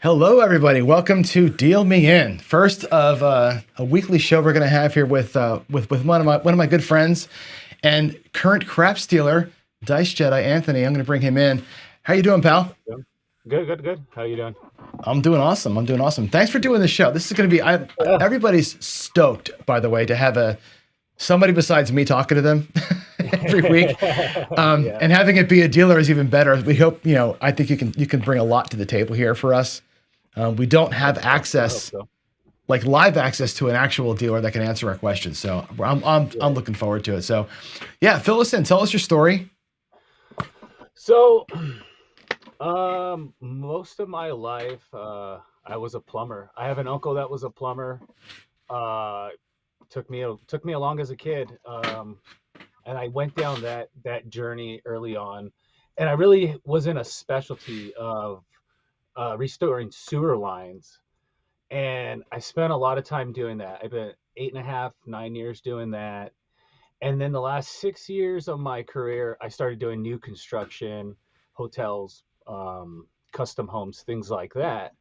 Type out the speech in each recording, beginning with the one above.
Hello, everybody. Welcome to Deal Me In. First of a weekly show we're going to have here with one of my good friends and current crap stealer, Dice Jedi Anthony. I'm going to bring him in. How you doing, pal? Good. How you doing? I'm doing awesome. Thanks for doing the show. This is going to be. Yeah. Everybody's stoked, by the way, to have somebody besides me talking to them every week, Yeah. and having it be a dealer is even better. We hope I think you can bring a lot to the table here for us. We don't have I hope access, so. like live access to an actual dealer that can answer our questions. So I'm Right. looking forward to it. So yeah, fill us in. Tell us your story. So, most of my life, I was a plumber. I have an uncle that was a plumber. Uh, took me along as a kid, and I went down that journey early on, and I really was in a specialty of restoring sewer lines, and I spent a lot of time doing that. I've been 8.5, 9 years doing that. And then the last 6 years of my career, I started doing new construction, hotels, custom homes, things like that.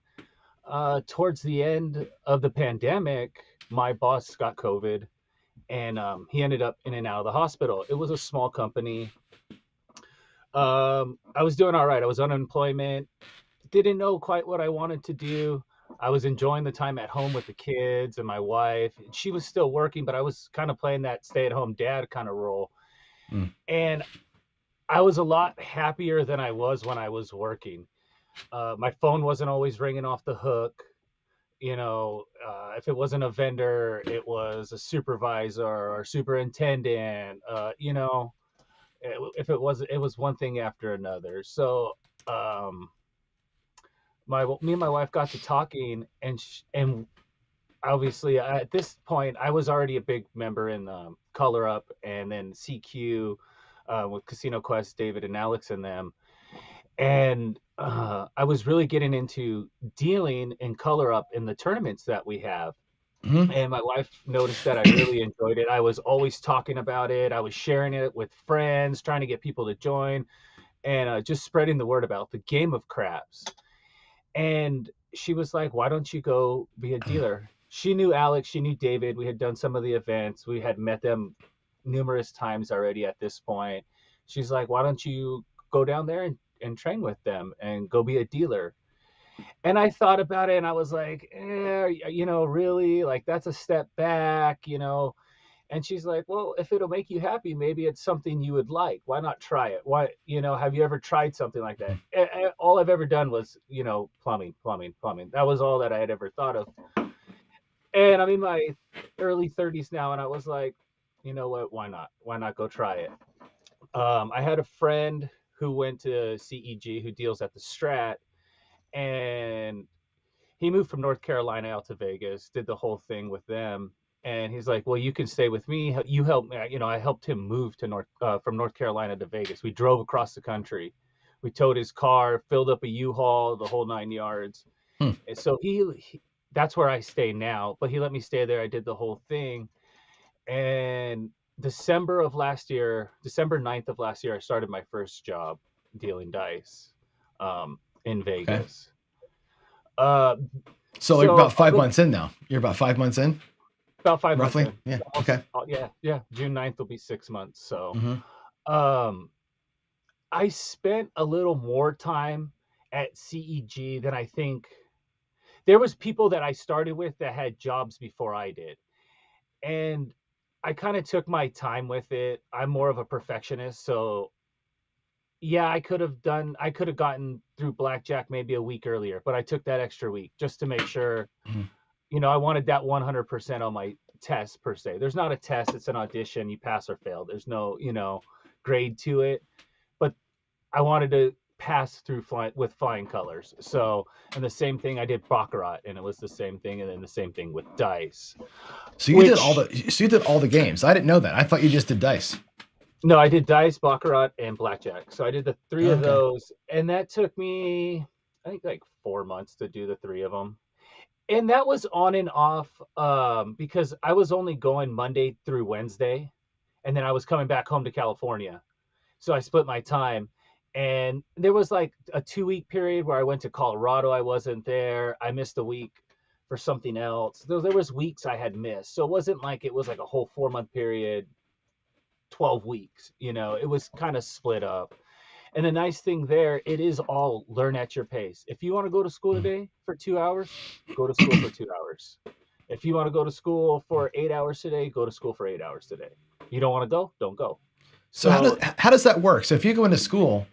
Towards the end of the pandemic, my boss got COVID, and he ended up in and out of the hospital. It was a small company. I was doing all right. I was on unemployment, didn't know quite what I wanted to do. I was enjoying the time at home with the kids and my wife. She was still working, but I was kind of playing that stay-at-home dad kind of role. Mm. And I was a lot happier than I was when I was working. My phone wasn't always ringing off the hook. If it wasn't a vendor, it was a supervisor or superintendent. If it was one thing after another. So um, me and my wife got to talking, and obviously at this point I was already a big member in Color Up and then CQ, with Casino Quest, David and Alex and them, and I was really getting into dealing in Color Up in the tournaments that we have. Mhm. And my wife noticed that I really enjoyed it. I was always talking about it. I was sharing it with friends, trying to get people to join, and just spreading the word about the game of craps. And she was like, "Why don't you go be a dealer?" She knew Alex, she knew David. We had done some of the events. We had met them numerous times already at this point. She's like, "Why don't you go down there and train with them and go be a dealer?" And I thought about it and I was like, really? Like, that's a step back. And she's like, "Well, if it'll make you happy, maybe it's something you would like. Why not try it? Have you ever tried something like that?" All I've ever done was, plumbing, plumbing, plumbing. That was all that I had ever thought of. And I'm in my early 30s now, and I was like, you know what? Why not? Why not go try it? I had a friend who went to CEG who deals at the Strat, and he moved from North Carolina out to Vegas, did the whole thing with them. And he's like, "Well, you can stay with me. You help me." I helped him move to from North Carolina to Vegas. We drove across the country. We towed his car, filled up a U-Haul, the whole 9 yards. Hmm. And so that's where I stay now. But he let me stay there. I did the whole thing. And December 9th of last year, I started my first job dealing dice, in Okay. Vegas. Uh, So you're so about 5 months in now. You're about 5 months in, About 5 months roughly. in. Yeah. Almost, Okay. yeah. June 9th will be 6 months. Hmm. Um, I spent a little more time at CEG than I think. There was people that I started with that had jobs before I did, and I kind of took my time with it. I'm more of a perfectionist, so yeah, I could have gotten through blackjack maybe a week earlier, but I took that extra week just to make sure. Hmm. I wanted that 100% on my test per se. There's not a test, it's an audition. You pass or fail. There's no, grade to it. But I wanted to pass through with flying colors. So, and the same thing I did Baccarat, and it was the same thing, and then the same thing with dice. So you did all Which, the. So you did all the games. I didn't know that. I thought you just did dice. no, I did dice, Baccarat, and blackjack. So I did the three Oh, of okay. those, and that took me, I think, like 4 months to do the three of them. And that was on and off, because I was only going Monday through Wednesday, and then I was coming back home to California. So I split my time. And there was like a 2-week period where I went to Colorado. I wasn't there. I missed a week for something else. There was weeks I had missed. So it wasn't like it was like a whole 4-month period, 12 weeks, it was kind of split up. And the nice thing there, it is all learn at your pace. If you want to go to school today for 2 hours, go to school for 2 hours. If you want to go to school for 8 hours today, go to school for 8 hours today. You don't want to go, don't go. So how does that work? So if you go into school,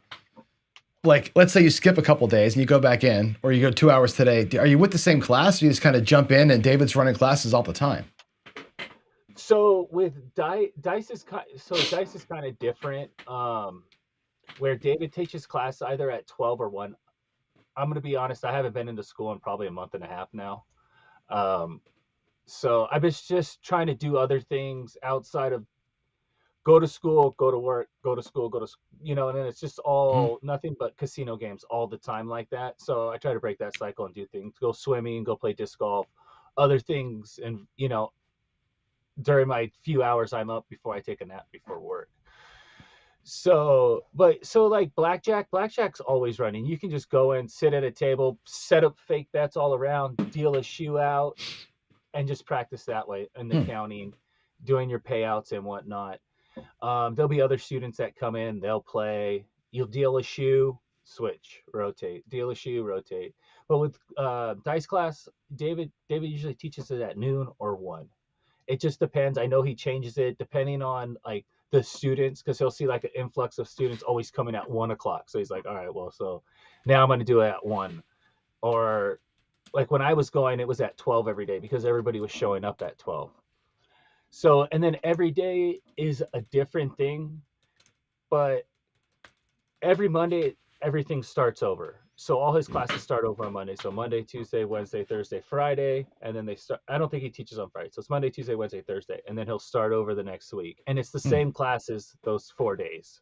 like let's say you skip a couple days and you go back in, or you go 2 hours today, are you with the same class? Or you just kind of jump in and David's running classes all the time? So with Dice is kind of different. Where David teaches class either at 12 or 1. I'm going to be honest, I haven't been into school in probably a month and a half now. So I was just trying to do other things outside of go to school, go to work, go to school, and then it's just all nothing but casino games all the time like that. So I try to break that cycle and do things, go swimming, go play disc golf, other things. And, during my few hours I'm up before I take a nap before work. So like blackjack's always running. You can just go in, sit at a table, set up fake bets all around, deal a shoe out, and just practice that way in the counting, doing your payouts and whatnot. There'll be other students that come in, they'll play. You'll deal a shoe, switch, rotate, deal a shoe, rotate. But with dice class, David usually teaches it at noon or 1. It just depends. I know he changes it depending on like the students, because he'll see like an influx of students always coming at 1:00. So he's like, all right, well, so now I'm going to do it at 1. Or like when I was going, it was at 12 every day because everybody was showing up at 12. So, and then every day is a different thing, but every Monday, everything starts over. So all his classes start over on Monday. So Monday, Tuesday, Wednesday, Thursday, Friday. And then I don't think he teaches on Friday. So it's Monday, Tuesday, Wednesday, Thursday. And then he'll start over the next week. And it's the same classes those 4 days.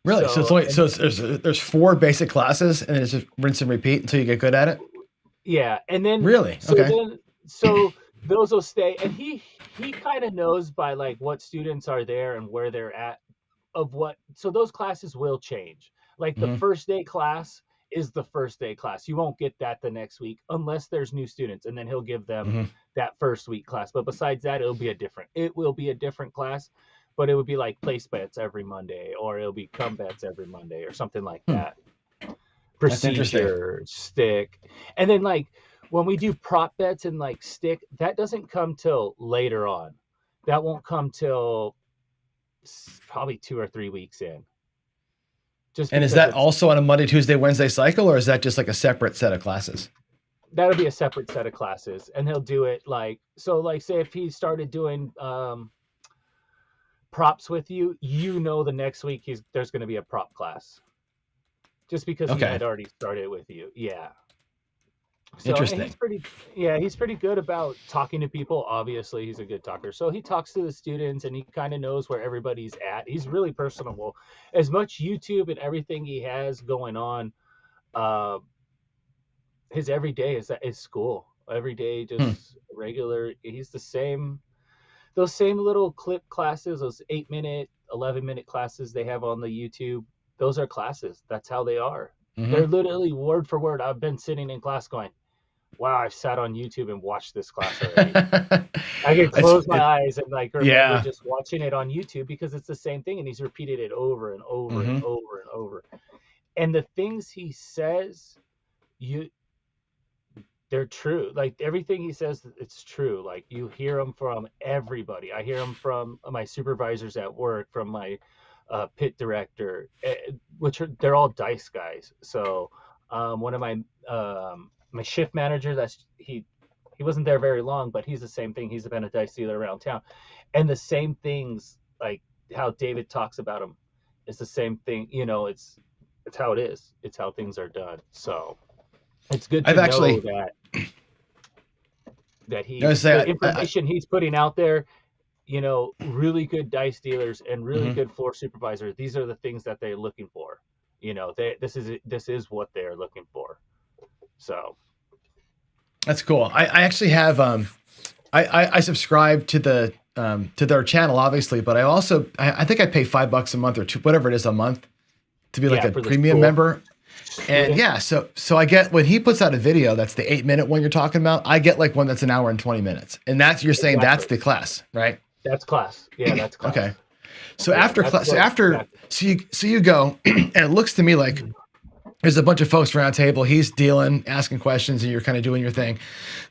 Really? There's 4 basic classes and it's just rinse and repeat until you get good at it? Yeah. And then really? Okay. So those will stay. And he kind of knows by like what students are there and where they're at so those classes will change. Like the first day class is the first day class. You won't get that the next week unless there's new students, and then he'll give them that first week class. But besides that, it will be a different class, but it would be like place bets every Monday, or it'll be come bets every Monday or something like that. Procedure, stick. And then like when we do prop bets and like stick, that doesn't come till later on. That won't come till probably 2 or 3 weeks in. And is that also on a Monday, Tuesday, Wednesday cycle, or is that just like a separate set of classes? That'll be a separate set of classes, and he'll do it like say if he started doing props with you, the next week there's going to be a prop class, just because he had already started with you. Yeah. So, interesting. He's pretty good about talking to people. Obviously, he's a good talker. So he talks to the students and he kind of knows where everybody's at. He's really personable. As much YouTube and everything he has going on, his every day is school. Every day, just regular. He's the same. Those same little clip classes, those 8-minute, 11-minute classes they have on the YouTube. Those are classes. That's how they are. They're literally word for word. I've been sitting in class going, wow, I've sat on YouTube and watched this class already. I can close my eyes and like remember just watching it on YouTube because it's the same thing, and he's repeated it over and over and over and over. And the things he says, they're true. Like everything he says, it's true. Like you hear them from everybody. I hear them from my supervisors at work, from my pit director, they're all dice guys. So one of my shift manager, he wasn't there very long, but he's the same thing. He's been a dice dealer around town, and the same things like how David talks about him is the same thing. It's how it is. It's how things are done. So it's good to know that the information he's putting out there. Really good dice dealers and really good floor supervisors. These are the things that they're looking for. This is what they're looking for. So that's cool. I actually have I subscribe to their channel, obviously, but I think I pay $5 a month or whatever it is a month to be like a for the premium school member. And students. yeah, so I get when he puts out a video that's the 8-minute one you're talking about, I get like one that's an hour and 20 minutes. And that's you're saying that's Exactly. the class, right? That's class. Yeah, that's Okay. class. So Yeah, after that's class, what exactly. so you go, and it looks to me like there's a bunch of folks around a table. He's dealing, asking questions, and you're kind of doing your thing.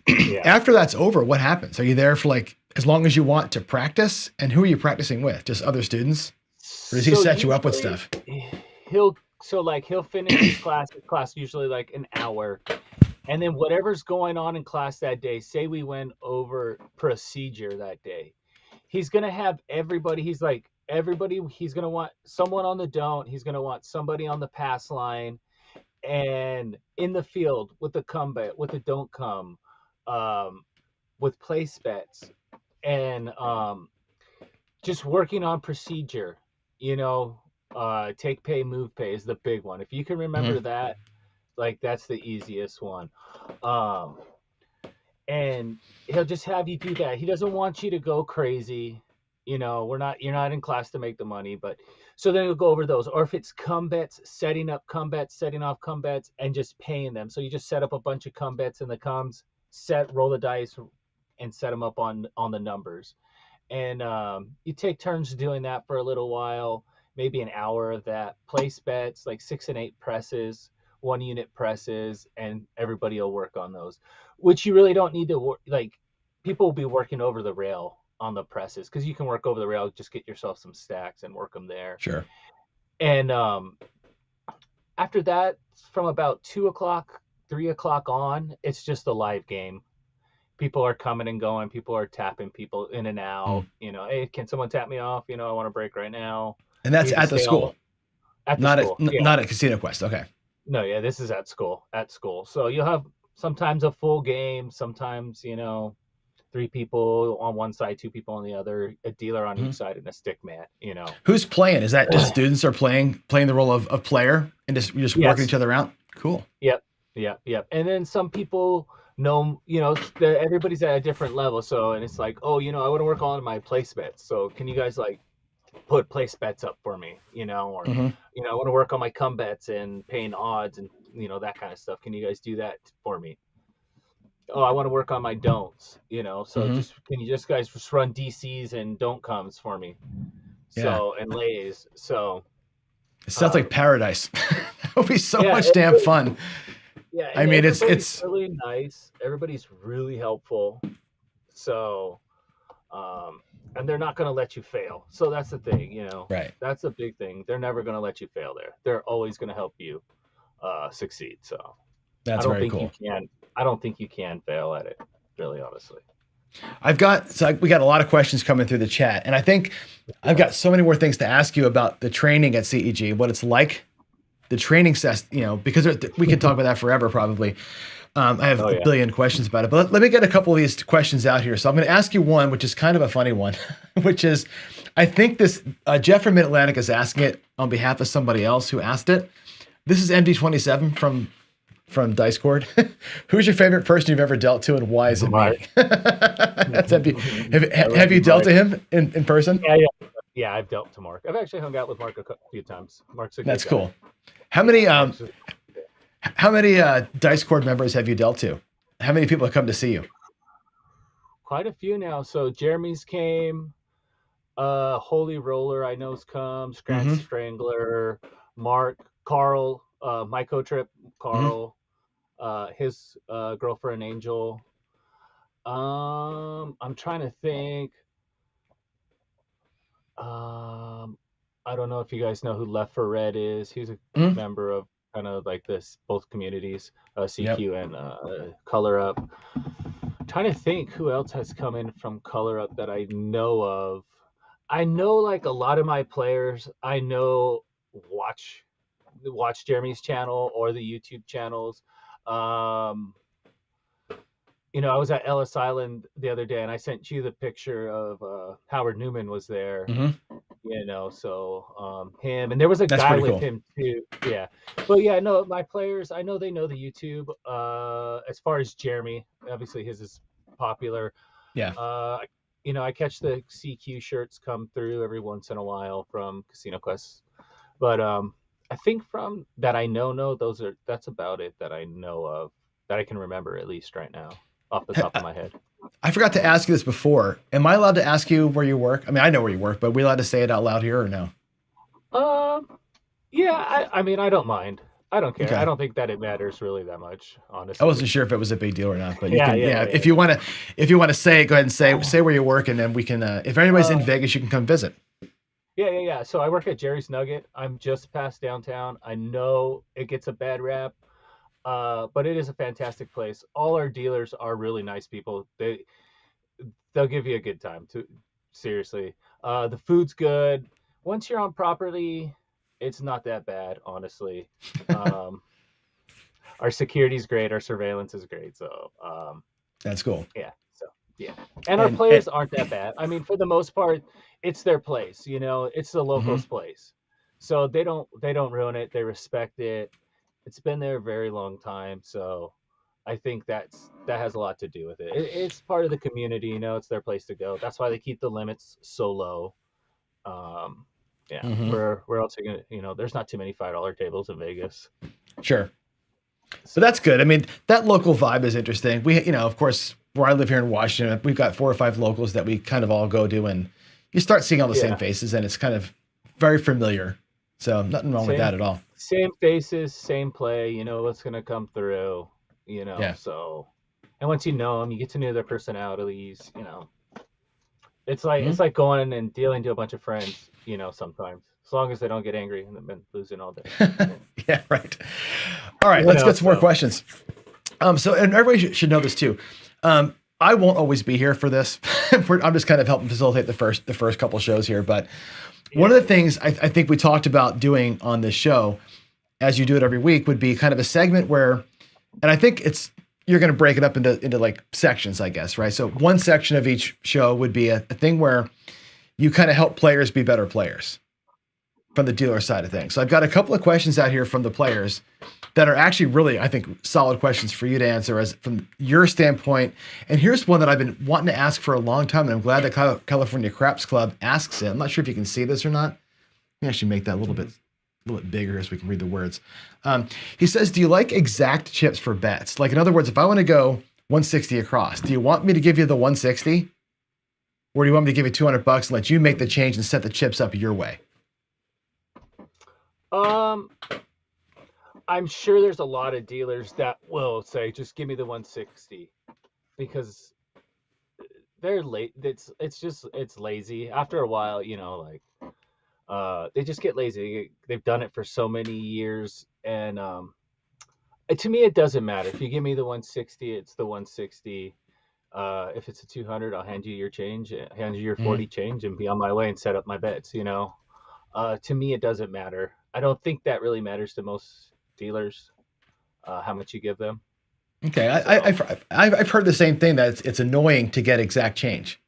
Yeah. After that's over, what happens? Are you there for like as long as you want to practice? And who are you practicing with? Just other students? Or does he So set you up with usually stuff? he'll finish his class usually like an hour. And then whatever's going on in class that day, say we went over procedure that day, he's gonna have everybody. He's like everybody. He's gonna want someone on the don't. He's gonna want somebody on the pass line, and in the field with the combat, with the don't come, um, with place bets, and just working on procedure. You know, take pay, move pay is the big one. If you can remember Mhm. that, like that's the easiest one. Um, and he'll just have you do that. He doesn't want you to go crazy. You know, you're not in class to make the money, but so then he'll go over those. Or if it's come bets, setting up come bets, setting off come bets, and just paying them. So you just set up a bunch of come bets in the comes, roll the dice, and set them up on the numbers. And you take turns doing that for a little while, maybe an hour of that. Place bets like 6 and 8 presses, 1 unit presses, and everybody will work on those. Which you really don't need to work. Like people will be working over the rail on the presses because you can work over the rail. Just get yourself some stacks and work them there. Sure. And after that, from about 2 o'clock, 3 o'clock on, it's just a live game. People are coming and going. People are tapping people in and out. Mm. You know, hey, can someone tap me off? You know, I want to break right now. And that's Need to at the stay on school, at the school. Yeah. not at Casino Quest. Okay. No, yeah, this is at school. At school. So you'll have sometimes a full game, sometimes, 3 people on one side, 2 people on the other, a dealer on Mhm. each side, and a stick man. Who's playing? Is that just students are playing the role of player and you're just working Yes. each other out? Cool. Yep. Yep. Yep. And then some people know, everybody's at a different level. So, and it's like, oh, I want to work on my place bets. So can you guys like put place bets up for me, or, Hmm. I want to work on my come bets and paying odds and, that kind of stuff. Can you guys do that for me? Oh, I want to work on my don'ts, so Hmm. can you guys just run DCs and don't comes for me? Yeah. So, and lays. So, It sounds like paradise. That would be so yeah, much damn fun. yeah. I And mean, everybody's it's really nice. Everybody's really helpful. So, um, and they're not going to let you fail. So that's the thing. right. That's the big thing. They're never going to let you fail there. They're always going to help you succeed. So I That's don't very think you cool. can. I don't think you can fail at it. Really, honestly. We got a lot of questions coming through the chat, and I think I've got so many more things to ask you about the training at CEG, what it's like, the training because we could talk about that forever probably. I have Oh a yeah. billion questions about it, but let me get a couple of these questions out here. So I'm going to ask you one, which is kind of a funny one, which is, I think this Jeff from Mid Atlantic is asking it on behalf of somebody else who asked it. This is MD27 from Discord. Who's your favorite person you've ever dealt to, and why is it Mark. me? That's MD. I love Have you you, dealt Mark. to him in person? Yeah. I've dealt to Mark. I've actually hung out with Mark a few times. Mark's a good That's guy. cool. How many Mark's Discord members have you dealt to? How many people have come to see you? quite a few now. So Jeremy's came. Holy Roller, I know's come. Scratch Mm-hmm. Strangler, Mark, Carl, my co-trip, Mm-hmm. Carl, his girlfriend Angel. I'm trying to think. I don't know if you guys know who Left for Red is. He's a Mm-hmm. member of kind of like this both communities, Yep. CQ and Color Up. Trying to think who else has come in from Color Up that I know of. I know like a lot of my players I know watch Jeremy's channel or the YouTube channels. Um, I was at Ellis Island the other day and I sent you the picture of Howard Newman was there. Mm-hmm. So him and there was a That's guy pretty with cool. him too. Yeah, but yeah, no, my players I know they know the YouTube. As far as Jeremy, obviously his is popular. Yeah. I catch the CQ shirts come through every once in a while from Casino Quest, but I think from that I know, no, that's about it that I know of that I can remember at least right now off the top of my head. I forgot to ask you this before. Am I allowed to ask you where you work? I mean, I know where you work, but are we allowed to say it out loud here or no? Um, yeah, I mean, I don't mind. I don't care. I Okay. don't think that it matters really that much, I honestly. wasn't sure if it was a big deal or not, but you Yeah, can, yeah, yeah, yeah, if you want to, if you want to say it, go ahead and yeah. say where you work, and then we can, if anybody's in Uh, Vegas, you can come visit. yeah, yeah, yeah. So I work at Jerry's Nugget. I'm just past downtown. I know it gets a bad rap, but it is a fantastic place. All our dealers are really nice people. They'll give you a good time. To seriously, the food's good. Once you're on property, it's not that bad, honestly. Um, our security's great. Our surveillance is great. So That's cool. yeah. So yeah. And our And players aren't that bad. I mean, for the most part, it's their place, it's the mhm. locals' place. So they don't ruin it. They respect it. It's been there a very long time. So I think that has a lot to do with it. It's part of the community, it's their place to go. That's why they keep the limits so low. Um yeah. Mhm. Where else are you gonna, there's not too many $5 tables in Vegas. Sure. But that's So good. I mean, that local vibe is interesting. We, of course, where I live here in Washington, we've got 4 or 5 locals that we kind of all go to, and you start seeing all the same yeah. faces, and it's kind of very familiar. So nothing wrong with Same that at all. same faces, same play. You know what's gonna come through. Yeah. So, and once you know them, you get to know their personalities. It's Mhm. like going and dealing to a bunch of friends. Sometimes as long as they don't get angry and they've been losing all day. Yeah, right. All right, let's get some more So questions. So, and everybody should know this too. I won't always be here for this. I'm just kind of helping facilitate the first couple shows here. But one yeah. of the things I think we talked about doing on this show, as you do it every week, would be kind of a segment where, and I think you're going to break it up into like sections, I guess, right? So one section of each show would be a thing where you kind of help players be better players from the dealer side of things. So I've got a couple of questions out here from the players that are actually really, I think, solid questions for you to answer as from your standpoint. And here's one that I've been wanting to ask for a long time, and I'm glad that California Craps Club asks it. I'm not sure if you can see this or not. Let me actually make that a little bit bigger as we can read the words. He says, "Do you like exact chips for bets? Like, in other words, if I want to go 160 across, do you want me to give you the 160, or do you want me to give you 200 bucks and let you make the change and set the chips up your way?" Um, I'm sure there's a lot of dealers that will say, "Just give me the 160," because they're late. It's lazy. After a while, like they just get lazy. They've done it for so many years, and to me, it doesn't matter. If you give me the 160, it's the 160. If it's a 200, I'll hand you your change, hand you your Mhm. 40 change, and be on my way and set up my bets. To me, it doesn't matter. I don't think that really matters to most dealers, how much you give them. Okay, So I've heard the same thing that it's annoying to get exact change,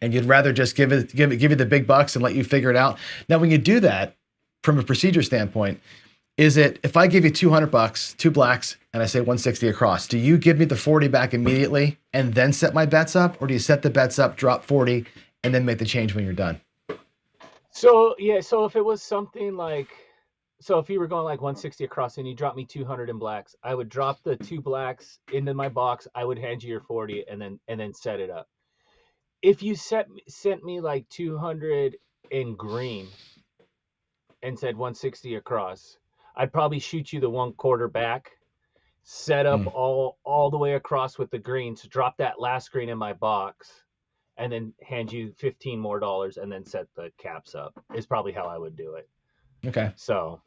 and you'd rather just give you the big bucks and let you figure it out. Now, when you do that, from a procedure standpoint, is it if I give you 200 bucks, 2 blacks, and I say 160 across, do you give me the 40 back immediately and then set my bets up, or do you set the bets up, drop 40, and then make the change when you're done? So yeah, so if it was something like, so if you were going like 160 across and you dropped me 200 in blacks, I would drop the 2 blacks into my box. I would hand you your 40 and then set it up. If you sent me like 200 in green and said 160 across, I'd probably shoot you the one quarter back, set up Mm, all the way across with the greens, drop that last green in my box, and then hand you 15 more dollars and then set the caps up. Is probably how I would do it. okay. So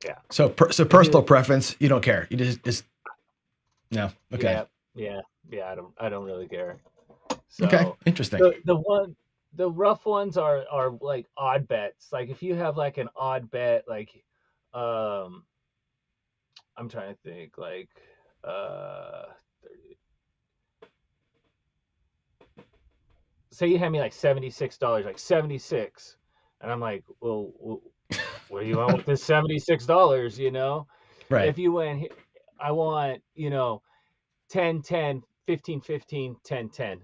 yeah. So If personal you preference, you don't care. You just no. Okay. Yeah, yeah, yeah. I don't really care. Okay. So Interesting. the rough ones are like odd bets. Like if you have like an odd bet, like um, I'm trying to think, like uh, say you hand me like $76, like 76, and I'm like, well, what do you want with this $76? Right. If you went, I want 10, 10. 15 15 10 10,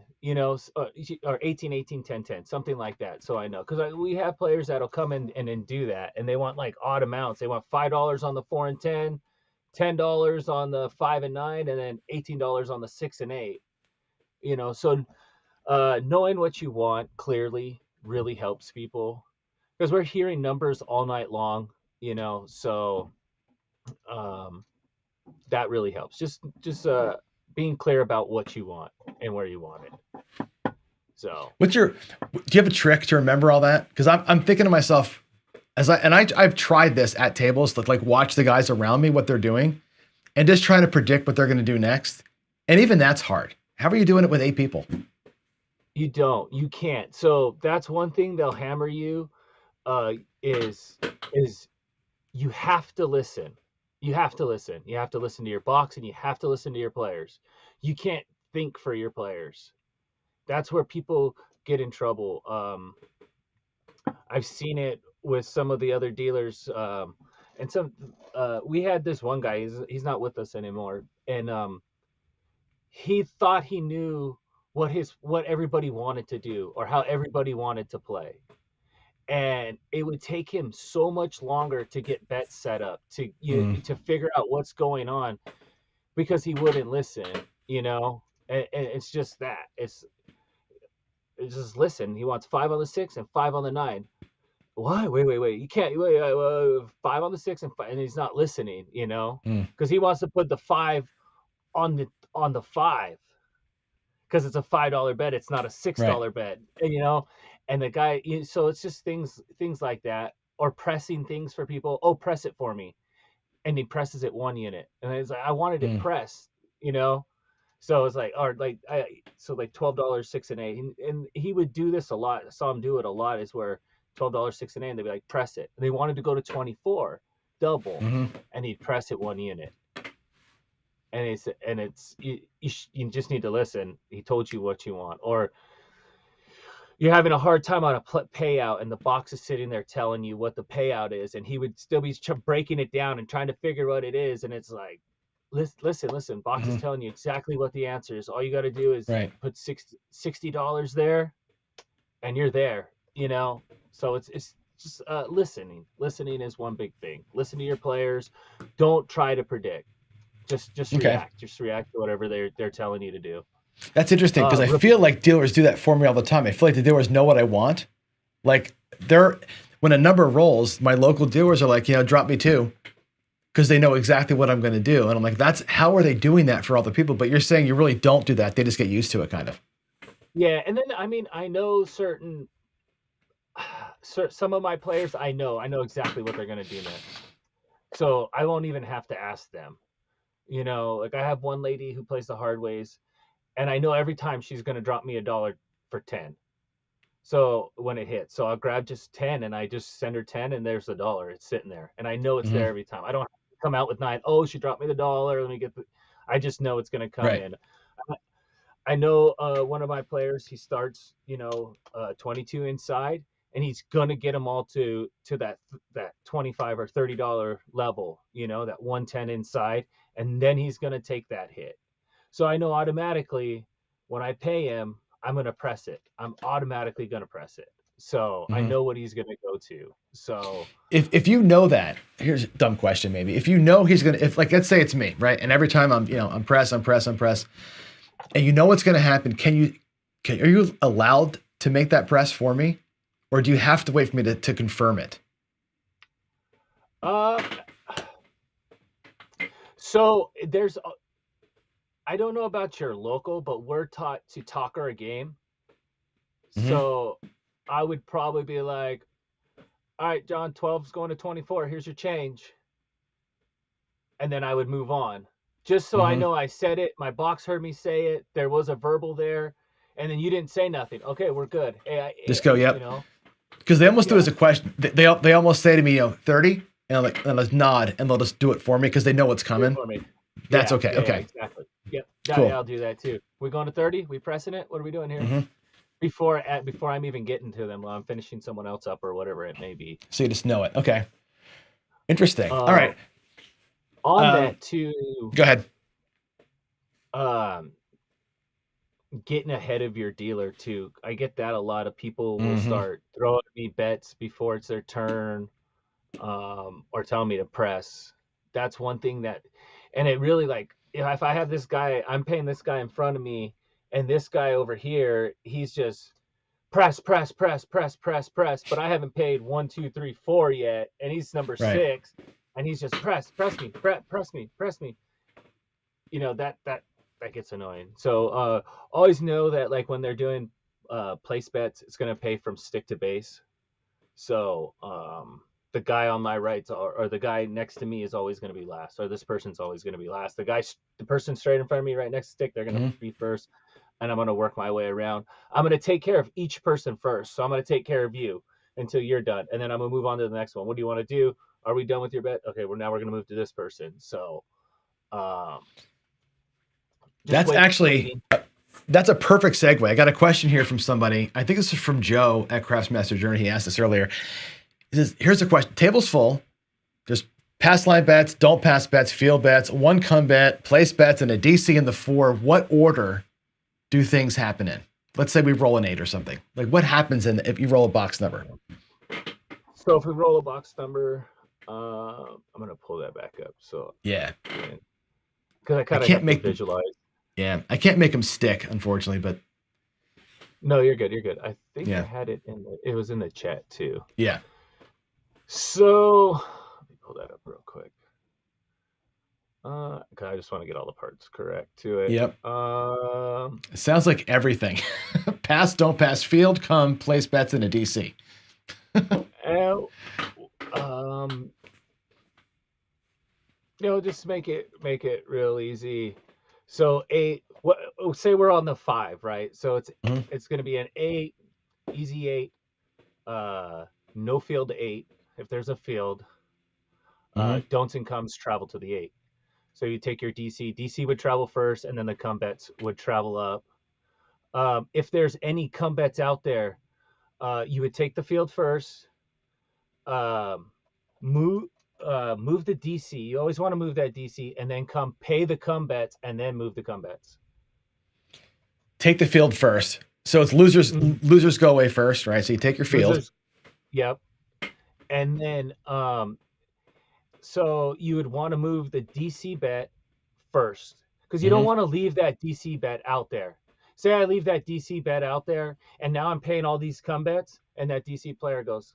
or 18 18 10 10, something like that. So I know, because we have players that'll come in and do that, and they want like odd amounts. They want $5 on the 4 and 10, $10 on the 5 and 9, and then $18 on the 6 and 8. So knowing what you want clearly really helps people, because we're hearing numbers all night long. So um, that really helps. Just being clear about what you want and where you want it. So Do you have a trick to remember all that? Because I'm thinking to myself, I've tried this at tables, to like watch the guys around me, what they're doing, and just trying to predict what they're going to do next. And even that's hard. How are you doing it with 8 people? you can't. So that's one thing they'll hammer you, is you have to listen. You have to listen. You have to listen to your box, and you have to listen to your players. You can't think for your players. That's where people get in trouble. I've seen it with some of the other dealers, and some. We had this one guy. He's not with us anymore, and he thought he knew what everybody wanted to do or how everybody wanted to play, and it would take him so much longer to get bets set up, to figure out what's going on, because he wouldn't listen. And it's just that it's just listen. He wants 5 on the 6 and 5 on the 9. What? Wait. You can't. Wait, 5 on the 6 and 5, and he's not listening. Because he wants to put the 5 on the 5, because it's a $5 bet. It's not a $6 bet. And the guy. So it's just things like that, or pressing things for people. Oh, press it for me, and he presses it 1 unit, and it's like, I wanted it pressed. So it's like, or like, so like $12, 6 and 8, and he would do this a lot. I saw him do it a lot. Is where $12, 6 and 8, and they'd be like, press it. And they wanted to go to 24 double, and he'd press it 1 unit. And it's you just need to listen. He told you what you want, or you're having a hard time on a payout, and the box is sitting there telling you what the payout is, and he would still be breaking it down and trying to figure what it is, and it's like, listen, box is telling you exactly what the answer is. All you got to do is put $60 there, and you're there. So it's just listening. Listening is one big thing. Listen to your players. Don't try to predict. Just react. Just react to whatever they're telling you to do. That's interesting, because I feel like dealers do that for me all the time. I feel like the dealers know what I want. Like when a number rolls, my local dealers are like, drop me 2, because they know exactly what I'm going to do. And I'm like, how are they doing that for all the people? But you're saying you really don't do that. They just get used to it, kind of. Yeah, and then I know some of my players. I know exactly what they're going to do next, so I won't even have to ask them. Like, I have one lady who plays the hard ways, and I know every time she's going to drop me $1 for 10. So when it hits, so I'll grab just 10, and I just send her 10, and there's $1. It's sitting there, and I know it's there every time. I don't have to come out with 9. Oh, she dropped me the $1. Let me get I just know it's going to come in. I know one of my players, he starts, 22 inside, and he's gonna get them all to that $25 or $30 level, that 110 inside, and then he's gonna take that hit. So I know automatically when I pay him, I'm gonna press it. I'm automatically gonna press it. So I know what he's gonna go to. So if you know that, here's a dumb question maybe. If you know he's gonna, if like, let's say it's me, right? And every time I'm press, and you know what's gonna happen, are you allowed to make that press for me? Or do you have to wait for me to confirm it? So I don't know about your local, but we're taught to talk our game. So I would probably be like, all right, John, 12's going to 24. Here's your change. And then I would move on. Just so I know I said it. My box heard me say it. There was a verbal there. And then you didn't say nothing. Okay, we're good. Hey, just go, yep. Because they almost do it as a question. They almost say to me, 30, and I'll just nod, and they'll just do it for me because they know what's coming. That's okay. Okay. Yeah, exactly. Yep. Cool. I'll do that too. We going to 30? We pressing it? What are we doing here? Before I'm even getting to them, while I'm finishing someone else up or whatever it may be. So you just know it. Okay. Interesting. All right. On that too. Go ahead. getting ahead of your dealer too. I get that a lot of people will Hmm. start throwing me bets before it's their turn, or telling me to press. That's one thing that, and it really like if I have this guy, I'm paying this guy in front of me, and this guy over here, he's just press, press, press, press, press, press. But I haven't paid 1, 2, 3, 4 yet, and he's number Right. 6, and he's just press me, press me, press me. That gets annoying. So always know that like when they're doing place bets, it's gonna pay from stick to base. So the guy on my right or the guy next to me is always going to be last, or this person's always going to be last. The person straight in front of me right next to stick, they're going to Hmm. be first, and I'm going to work my way around. I'm going to take care of each person first. So I'm going to take care of you until you're done, and then I'm going to move on to the next one. What do you want to do? Are we done with your bet? Okay, well now we're going to move to this person. So um, just That's actually waiting. that's a perfect segue. I got a question here from somebody. I think this is from Joe at Craftsmaster Journey. He asked this earlier. He says, "Here's a question: Table's full. There's pass line bets, don't pass bets, field bets, one come bet, place bets, and a DC in the 4. What order do things happen in? Let's say we roll an 8 or something. Like what happens if you roll a box number? So if we roll a box number, I'm going to pull that back up. So Yeah, because I I kind of can't have to make visualize. yeah, I can't make them stick, unfortunately, but No, you're good. You're good. I think I yeah, had it was in the chat too. yeah. So let me pull that up real quick. 'Cause I just want to get all the parts correct to it. Yep. It sounds like everything. Pass, don't pass, field, come, place bets, and a DC. And, um, just make it real easy. So say we're on the 5, right? So Mhm. it's going to be an 8, easy 8, no field 8. If there's a field, Mhm. don'ts and comes travel to the 8. So you take your DC. DC would travel first, and then the come bets would travel up. If there's any come bets out there, you would take the field first, um, move move the DC. You always want to move that DC, and then come pay the come bets, and then move the come bets. Take the field first. So it's losers. Mhm. Losers go away first, right? So you take your field. Losers, yep. And then so you would want to move the DC bet first because you don't Hmm. want to leave that DC bet out there. Say I leave that DC bet out there and now I'm paying all these come bets and that DC player goes,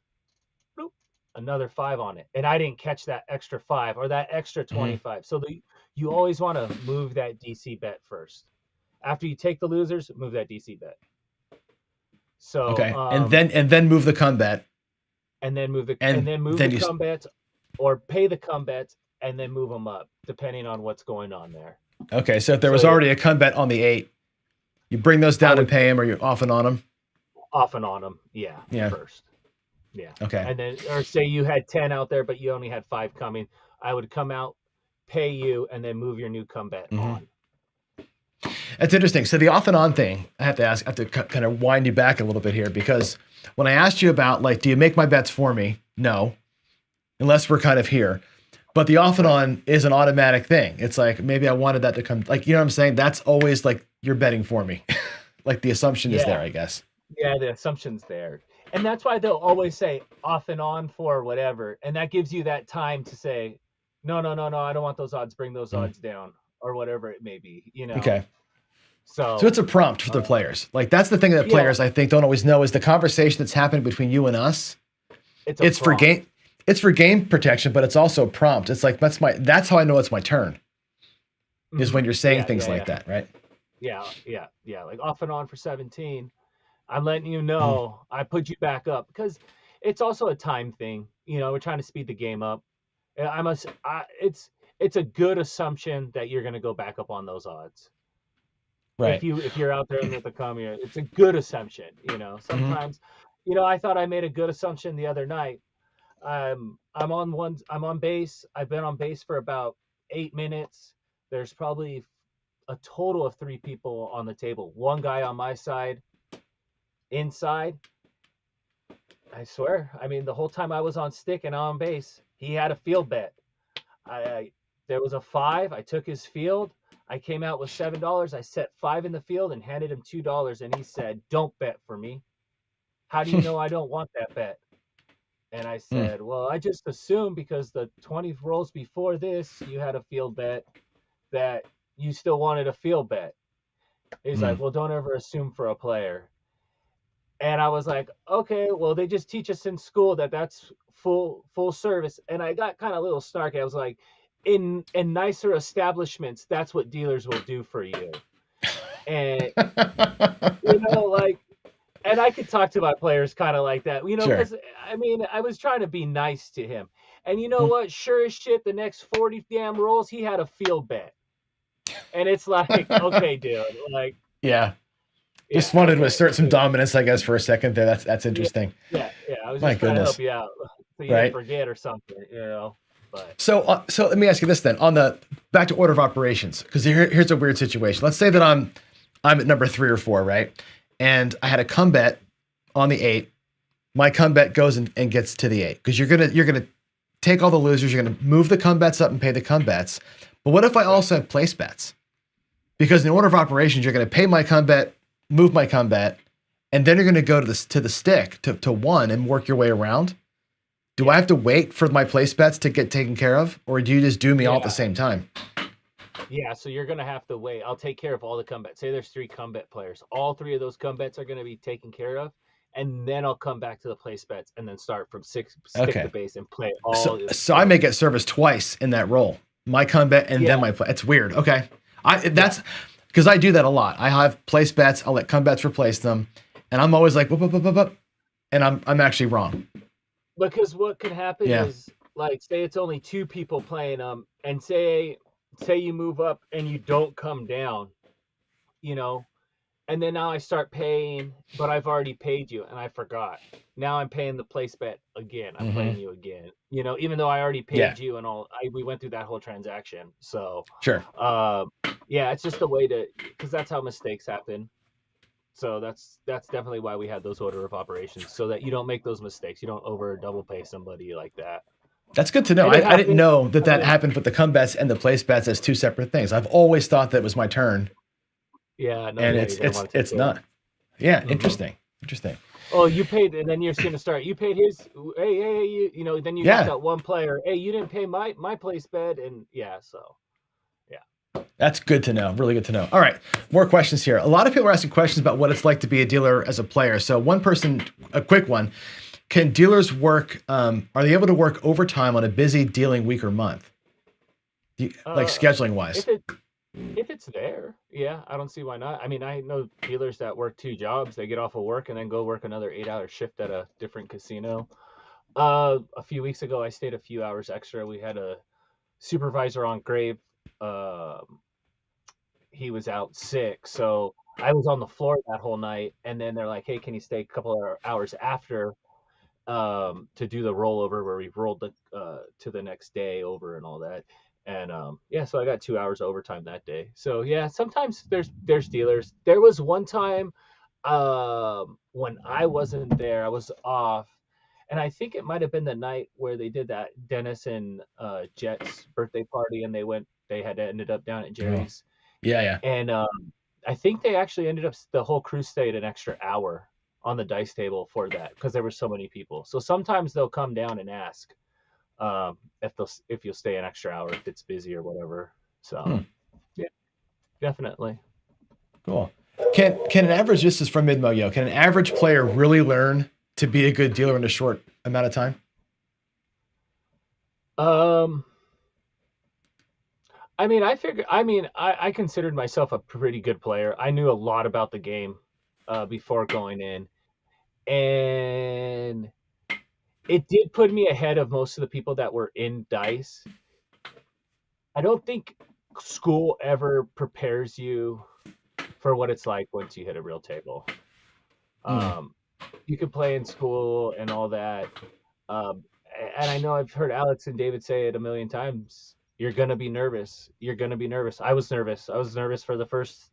bloop, another 5 on it. And I didn't catch that extra 5 or that extra Hmm. 25. So you always want to move that DC bet first. After you take the losers, move that DC bet. So Okay, and then move the come bet, and then and move the then you. come bets or pay the come bets and then move them up depending on what's going on there. Okay, so if there So was already a come bet on the 8, you bring those I down and would pay them, or you're off and on them. off and on them, yeah, Yeah. first, yeah, Okay. and then or say you had 10 out there, but you only had 5 coming. I would come out, pay you, and then move your new come bet Hmm. on. That's interesting. So the off and on thing, I have to ask. I have to kind of wind you back a little bit here because when I asked you about like, do you make my bets for me? No, unless we're kind of here. But the off and Right. on is an automatic thing. It's like maybe I wanted that to come. Like you know what I'm saying? That's always like you're betting for me. Like the assumption is there, Yeah, I guess. yeah, the assumption's there, and that's why they'll always say off and on for whatever, and that gives you that time to say, no, no, no, no, I don't want those odds. Bring those Mhm. odds down, or whatever it may be. Okay. So it's So a prompt for the players. Like that's the thing that yeah, players I think don't always know is the conversation that's happening between you and us. it's a It's for prompt. game. It's for game protection, but it's also prompt. It's like that's how I know it's my turn is when Hmm. you're saying Yeah, things yeah, like yeah. that, right? Yeah, yeah, yeah. Like off and on for 17. I'm letting you Mhm. know I put you back up because it's also a time thing. We're trying to speed the game up. I must. It's a good assumption that you're going to go back up on those odds. Right. If you're out there in the commune, it's a good assumption. Hmm. Sometimes, I thought I made a good assumption the other night. I'm on base. I've been on base for about 8 minutes. There's probably a total of 3 people on the table. One guy on my side, inside. I swear. I mean, the whole time I was on stick and on base, he had a field bet. I there was a 5. I took his field. I came out with $7. I set 5 in the field and handed him $2, and he said, "Don't bet for me. How do you know I don't want that bet?" And I Hmm. said, "Well, I just assumed because the 20 rolls before this, you had a field bet that you still wanted a field bet." He's Hmm. like, "Well, don't ever assume for a player." And I was like, "Okay, well, they just teach us in school that that's full service." And I got kind of a little snarky. I was like, "In nicer establishments, that's what dealers will do for you." And like, and I could talk to my players kind of like that, Sure. because I mean, I was trying to be nice to him. And you know Hmm. what? Sure as shit, the next 40 damn rolls, he had a field bet. And it's like, okay, dude, like, Yeah. yeah, Just wanted to okay. assert some dominance, I guess, for a second there. That's Yeah, interesting. yeah. I was My just trying to goodness. help you out so you didn't Right. forget or something. But So let me ask you this then. On the back to order of operations, because here's a weird situation. Let's say that I'm at number 3 or 4, right? And I had a come bet on the 8. My come bet goes and gets to the 8 because you're gonna take all the losers. You're gonna move the come bets up and pay the come bets. But what if I right. also have place bets? Because in order of operations, you're gonna pay my come bet, move my come bet, and then you're gonna go to the stick to 1 and work your way around. Do I Yeah. have to wait for my place bets to get taken care of, or do you just do me all at the Yeah. same time? Yeah, so you're gonna have to wait. I'll take care of all the comeback. Say there's 3 comeback players. All 3 of those comebacks are gonna be taken care of, and then I'll come back to the place bets and then start from 6, stick the Okay. base and play So all. so I may get service twice in that role. My come bet and Yeah, then my play. It's weird. Okay. yeah. That's because I do that a lot. I have place bets. I'll let come bets replace them, and I'm always like, "Wup, wup, wup, wup, wup," and I'm actually wrong. Because what could happen Yeah. is, like, say it's only 2 people playing them, and say you move up and you don't come down, you know, and then now I start paying, but I've already paid you and I forgot. Now I'm paying the place bet again. I'm Hmm. playing you again. Even though I already Yeah. paid you and all, we went through that whole transaction. So, Sure. uh, yeah, it's just a way to, because that's how mistakes happen. So that's definitely why we had those order of operations, so that you don't make those mistakes. You don't over double pay somebody like that. That's good to know. And it I didn't happened. know that I that mean, happened with the come bets and the place bets as two separate things. I've always thought that it was my turn, yeah, no, and yeah, it's you're gonna it's want to take it's care of not. Yeah. it. Hmm. Interesting. Interesting. Oh, you paid, and then you're going to start. You paid his. Hey, then you got Yeah. that one player. Hey, you didn't pay my place bet, and yeah, so yeah. That's good to know. Really good to know. All right, more questions here. A lot of people are asking questions about what it's like to be a dealer as a player. So one person, a quick one: can dealers work? Are they able to work overtime on a busy dealing week or month, like Uh, scheduling wise? if it if it's there, yeah, I don't see why not. I mean, I know dealers that work 2 jobs. They get off of work and then go work another 8-hour shift at a different casino. A few weeks ago, I stayed a few hours extra. We had a supervisor on grave. Um, he was out sick, so I was on the floor that whole night. And then they're like, "Hey, can you stay a couple of hours after to do the rollover where we rolled the to the next day over and all that?" And yeah, so I got 2 hours overtime that day. So yeah, sometimes there's dealers. There was one time when I wasn't there, I was off, and I think it might have been the night where they did that Dennis and Jet's birthday party, and they had ended up down at Oh, Jerry's. yeah, yeah. And I think they actually ended up, the whole crew stayed an extra hour on the dice table for that because there were so many people. So sometimes they'll come down and ask if you'll stay an extra hour if it's busy or whatever. So Hmm, yeah, definitely. cool. Can an average, this is from Midmo, can an average player really learn to be a good dealer in a short amount of time? Um, I mean, I considered myself a pretty good player. I knew a lot about the game before going in, and it did put me ahead of most of the people that were in dice. I don't think school ever prepares you for what it's like once you hit a real table. Hmm. Um, you can play in school and all that, um, and I know I've heard Alex and David say it a million times. You're gonna be nervous. You're gonna be nervous. I was nervous. I was nervous for the first,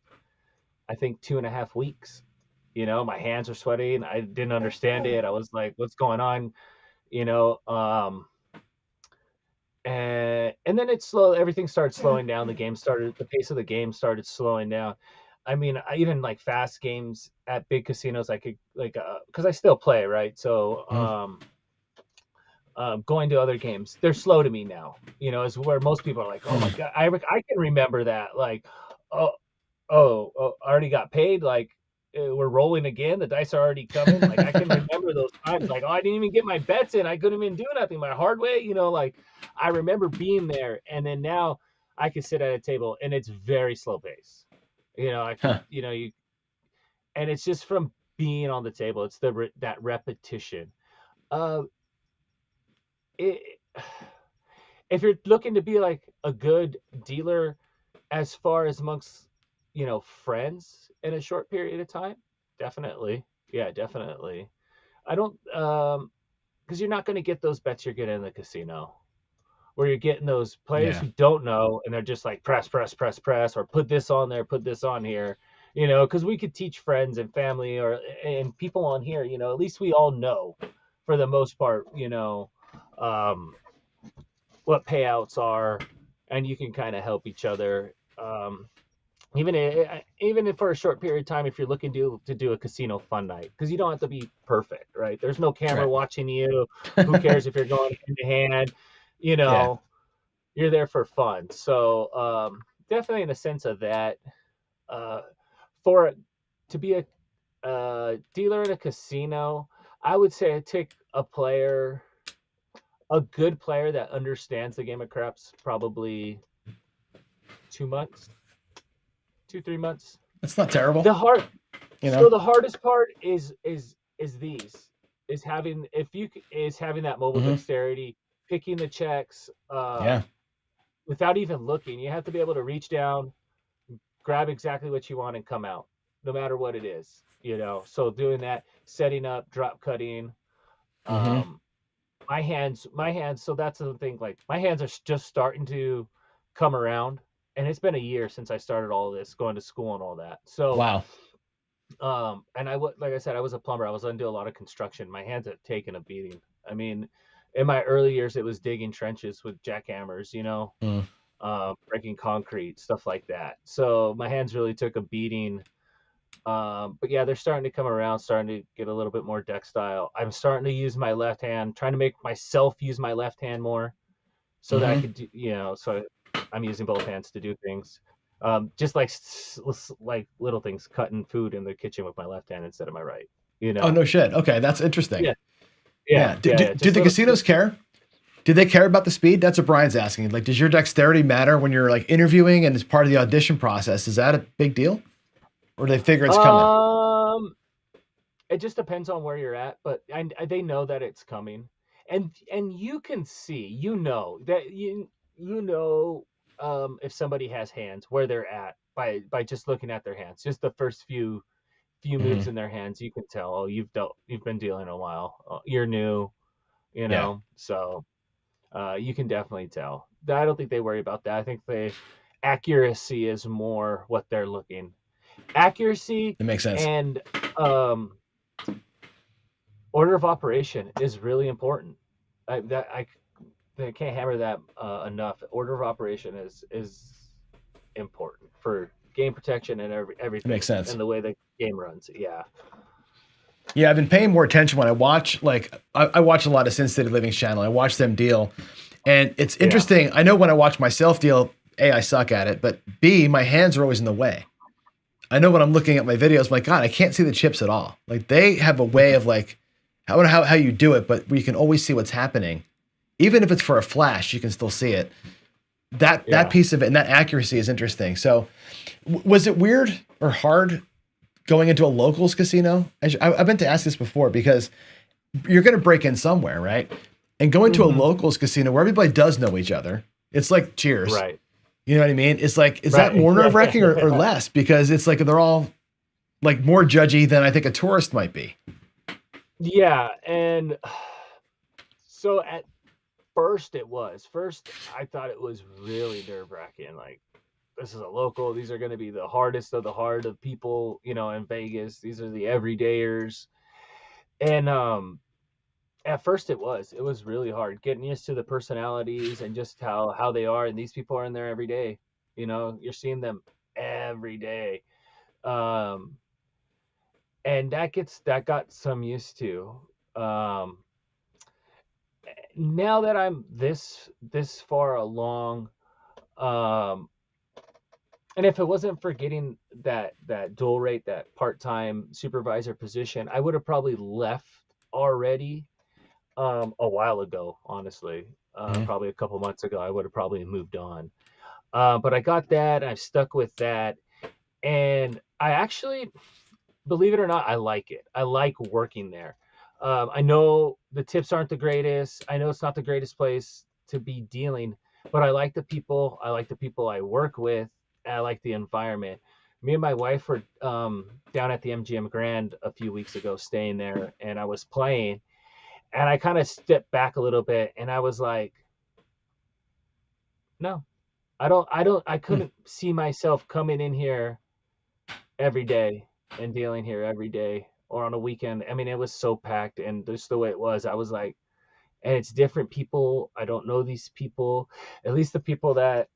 I think, 2.5 weeks. My hands were sweaty and I didn't understand it. I was like, "What's going on?" You know. And then it's slow. Everything started slowing down. The pace of the game started slowing down. I mean, even like fast games at big casinos, I could like, because I still play, right? So, Mhm. going to other games, they're slow to me now. Is where most people are like, "Oh my god, I can remember that." Like, oh, I already got paid. Like, we're rolling again. The dice are already coming. Like, I can remember those times. Like, oh, I didn't even get my bets in. I couldn't even do nothing my hard way. Like I remember being there, and then now I can sit at a table, and it's very slow pace. I can, Huh. and it's just from being on the table. It's that repetition. Uh, it, if you're looking to be like a good dealer as far as amongst friends in a short period of time, definitely. Yeah, definitely. I don't because you're not going to get those bets you're getting in the casino, where you're getting those players Yeah. who don't know, and they're just like press press press press, or put this on there, put this on here. Because we could teach friends and family and people on here, at least we all know for the most part, um what payouts are, and you can kind of help each other. Even if for a short period of time, if you're looking to do a casino fun night, because you don't have to be perfect, right? There's no camera Right. watching you. Who cares if you're going hand to hand? You Yeah. know, you're there for fun. So, definitely in a sense of that, uh, for to be a dealer in a casino, I would say I take a good player that understands the game of craps, probably 2 months, 2 3 months. That's not terrible. The hard You So know. the hardest part is these is having if you is having that mobile Hmm. dexterity, picking the checks, Yeah. without even looking. You have to be able to reach down, grab exactly what you want, and come out, no matter what it is. So doing that, setting up, drop cutting. Hmm. Um, my hands. So that's the thing. Like, my hands are just starting to come around, and it's been a year since I started all of this, going to school and all that. So, Wow. and like I said, I was a plumber. I was going to do a lot of construction. My hands have taken a beating. I mean, in my early years, it was digging trenches with jackhammers, Mm. breaking concrete, stuff like that. So my hands really took a beating. But yeah, they're starting to come around, starting to get a little bit more deck style. I'm starting to use my left hand, trying to make myself use my left hand more, so that I Hmm. could do, so I'm using both hands to do things. Just like little things, cutting food in the kitchen with my left hand instead of my right. You Oh know? no shit. Okay, that's interesting. Yeah, yeah, Yeah. Do, yeah, do, yeah. do Just the little. casinos care? Do they care about the speed? That's what Brian's asking. Like, does your dexterity matter when you're like interviewing and it's part of the audition process? Is that a big deal, or do they figure it's coming? Um, it just depends on where you're at, but they know that it's coming, and you can see, that if somebody has hands, where they're at, by just looking at their hands. Just the first few Hmm. moves in their hands, you can tell. Oh, you've been dealing a while. You're new, Yeah, so you can definitely tell. I don't think they worry about that. I think accuracy is more what they're looking. Accuracy that makes sense. and um, order of operation is really important. I can't hammer that enough. Order of operation is important for game protection and That makes everything, sense. and the way the game runs. Yeah, Yeah, I've been paying more attention when I watch. Like, I watch a lot of Sin City Living's channel. I watch them deal, and it's yeah, interesting. I know when I watch myself deal, A, I suck at it, but B, my hands are always in the way. I know when I'm looking at my videos, I'm like, God, I can't see the chips at all. Like, they have a way of like, I don't know how you do it, but we can always see what's happening. Even if it's for a flash, you can still see it. That yeah. piece of it and that accuracy is interesting. So, was it weird or hard going into a locals casino? I've been to ask this before because you're going to break in somewhere, right? And going to a Hmm. locals casino where everybody does know each other, it's like Cheers. Right, You know what I mean? It's like, is that right. more nerve wracking or less? Because it's like they're all like more judgy than I think a tourist might be. Yeah, and so at first I thought it was really nerve wracking. Like, this is a local. These are going to be the hardest of the hard of people, in Vegas. These are the everydayers. And At first it was really hard getting used to the personalities and just how they are, and these people are in there every day. You're seeing them every day. Um and that got some used to. Um Now that I'm this far along, um and if it wasn't for getting that dual rate, that part-time supervisor position, I would have probably left already, a while ago, honestly. Mhm. Probably a couple months ago, I would have probably moved on. But I got that. I've stuck with that, and I actually, believe it or not, I like it. I like working there. I know the tips aren't the greatest. I know it's not the greatest place to be dealing, but I like the people. I like the people I work with. And I like the environment. Me and my wife were down at the MGM Grand a few weeks ago, staying there, and I was playing, and I kind of stepped back a little bit, and I was like, no, I Hmm. couldn't see myself coming in here every day and dealing here every day or on a weekend. I mean, it was so packed, and just the way it was, I was like, and it's different people. I don't know these people. At least the people that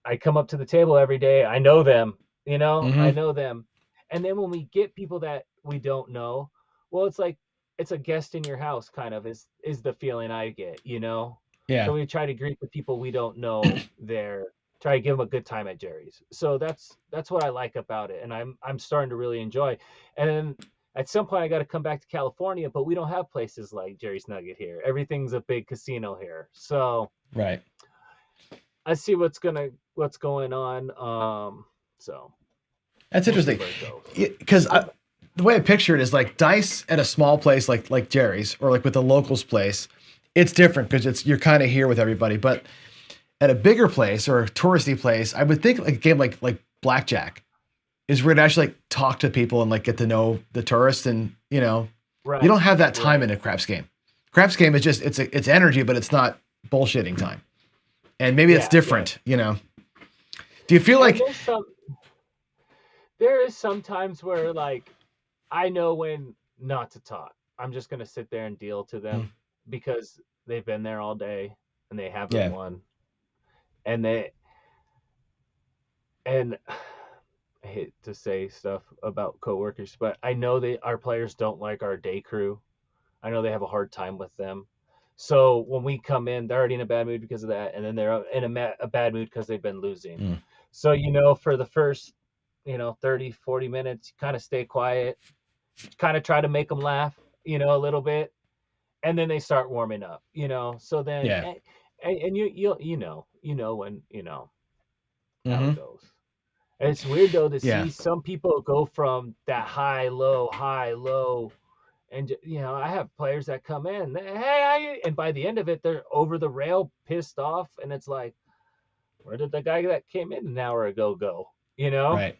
I come up to the table every day, I know them, I Hmm. know them. And then when we get people that we don't know, well, it's like it's a guest in your house kind of is the feeling I get. Yeah. So we try to greet the people we don't know there, try to give them a good time at Jerry's. So that's what I like about it, and I'm starting to really enjoy. And then at some point I got to come back to California, but we don't have places like Jerry's Nugget here. Everything's a big casino here. So Right. I see what's going on. So That's we'll see interesting. where it goes. Because What? the way I picture it is like dice at a small place like Jerry's or like with the locals place. It's different because you're kind of here with everybody. But at a bigger place or a touristy place, I would think like a game like blackjack is where to actually like talk to people and like get to know the tourists. And you Right, don't have that time right. in a craps game. Craps game is just it's energy, but it's not bullshitting time. And maybe it's Yeah, yeah. different. Do you feel And like there is sometimes where like I know when not to talk. I'm just gonna sit there and deal to mm, them because they've been there all day and they haven't yeah, won. And they and I hate to say stuff about coworkers, but I know our players don't like our day crew. I know they have a hard time with them. So when we come in, they're already in a bad mood because of that, and then they're in a bad mood because they've been losing. mm, So for the first 30, 40 minutes, you kind of stay quiet, kind of try to make them laugh, a little bit, and then they start warming up. So then yeah, and you know when how it hmm, goes. And it's weird though to yeah, see some people go from that high low, and I have players that come in, hey, and by the end of it, they're over the rail, pissed off, and it's like, where did the guy that came in an hour ago go? You know? right.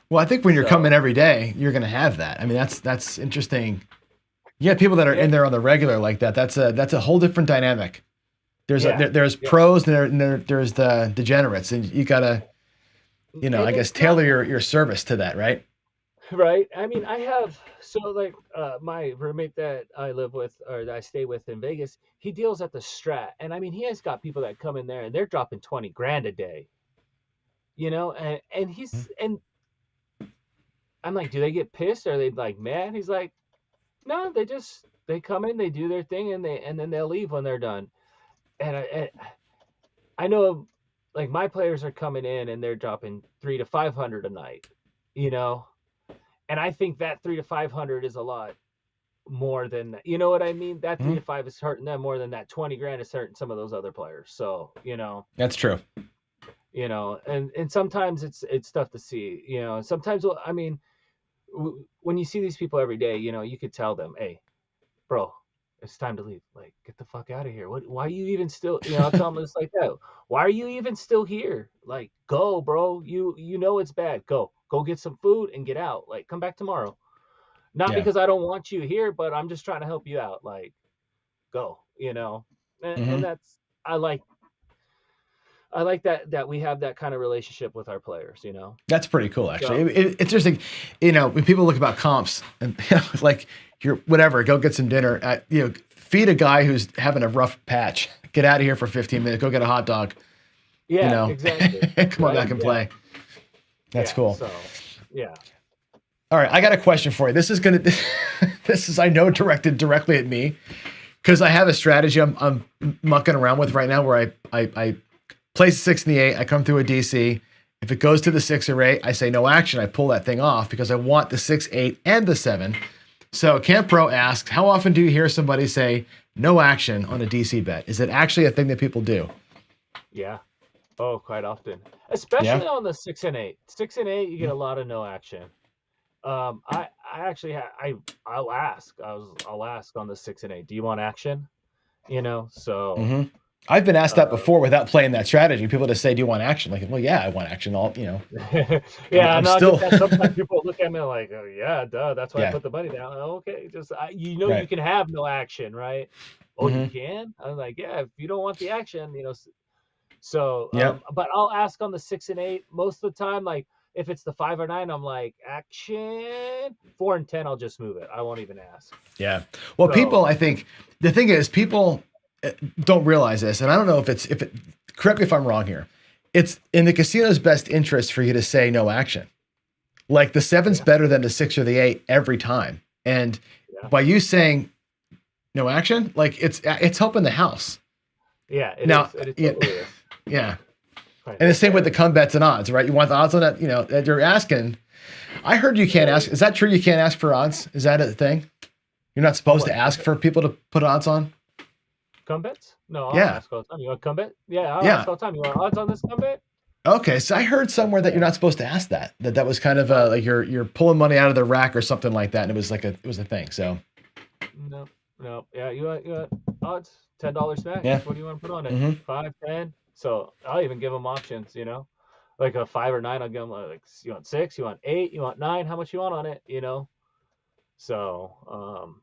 Well, I think when you're coming So every day, you're gonna have that. I mean, that's interesting. You have people that are yeah, in there on the regular like that. That's a whole different dynamic. yeah, There's yeah. pros and there's the degenerates, and you gotta I And guess it's not tailor your service to that, right? right. I mean, I have so like my roommate that I live with or that I stay with in Vegas, he deals at the Strat, and I mean, he has got people that come in there and they're dropping 20 grand a day. And I'm like, do they get pissed? Are they like mad? He's like, no, they come in, they do their thing, and then they'll leave when they're done. And I know, like my players are coming in and they're dropping 3 to 500 a night, you know, and I think that 3 to 500 is a lot more than that. You know what I mean? That three Hmm. to five is hurting them more than that 20 grand is hurting some of those other players. So That's true. and sometimes it's tough to see. Sometimes I mean, when you see these people every day, you could tell them, hey, bro, it's time to leave. Like, get the fuck out of here. Why are you even still, I'll tell them it's like that. Why are you even still here? Like, go, bro. You know it's bad. Go get some food and get out. Like, come back tomorrow. Not Yeah. because I don't want you here, but I'm just trying to help you out. Like, go. And Hmm. that's I like that we have that kind of relationship with our players. That's pretty cool, actually. So It's interesting, when people look about comps and like you're whatever, go get some dinner. feed a guy who's having a rough patch. Get out of here for 15 minutes. Go get a hot dog. Yeah, exactly. Come on Right? back and play. That's Yeah. cool. So, yeah. All right, I got a question for you. This is I know directed directly at me because I have a strategy I'm mucking around with right now where I place 6 and the 8. I come through a DC. If it goes to the 6 or 8, I say no action. I pull that thing off because I want the 6, 8, and the 7. So Camp Pro asks, how often do you hear somebody say no action on a DC bet? Is it actually a thing that people do? Yeah. Oh, quite often, especially on the 6 and 8. 6 and 8, you get a lot of no action. I actually I'll ask on the 6 and 8. Do you want action? So. I've been asked that before without playing that strategy. People just say, "Do you want action?" Like, well, yeah, I want action. Yeah, I'm no, still. I get that. Sometimes people look at me like, "Oh, yeah, duh. That's why I put the money down." Okay, just Right. you can have no action, right? Oh, Mm-hmm. you can? I'm like, yeah, if you don't want the action, So, Yep. but I'll ask on the 6 and 8 most of the time. Like, if it's the 5 or 9, I'm like, action. 4 and 10, I'll just move it. I won't even ask. Yeah. Well, people, I think the thing is, people don't realize this, and I don't know if it. Correct me if I'm wrong here. It's in the casino's best interest for you to say no action. Like the 7's better than the 6 or the 8 every time, and by you saying no action, like it's helping the house. Yeah. It totally is. Yeah. And the same with the come bets and odds, right? You want the odds on that, that you're asking. I heard you can't ask. Is that true? You can't ask for odds? Is that a thing? You're not supposed to ask for people to put odds on? Come bets? No, I'll ask all the time. You want come bet? Yeah, I'll ask all the time. You want odds on this come bet? Okay, so I heard somewhere that you're not supposed to ask that. That was kind of like you're pulling money out of the rack or something like that, and it was a thing. So. No. Yeah, you want odds? $10 max. Yeah. What do you want to put on it? 5, 10. So I'll even give them options. Like a 5 or 9. I'll give them like, you want 6, you want 8, you want 9. How much you want on it? So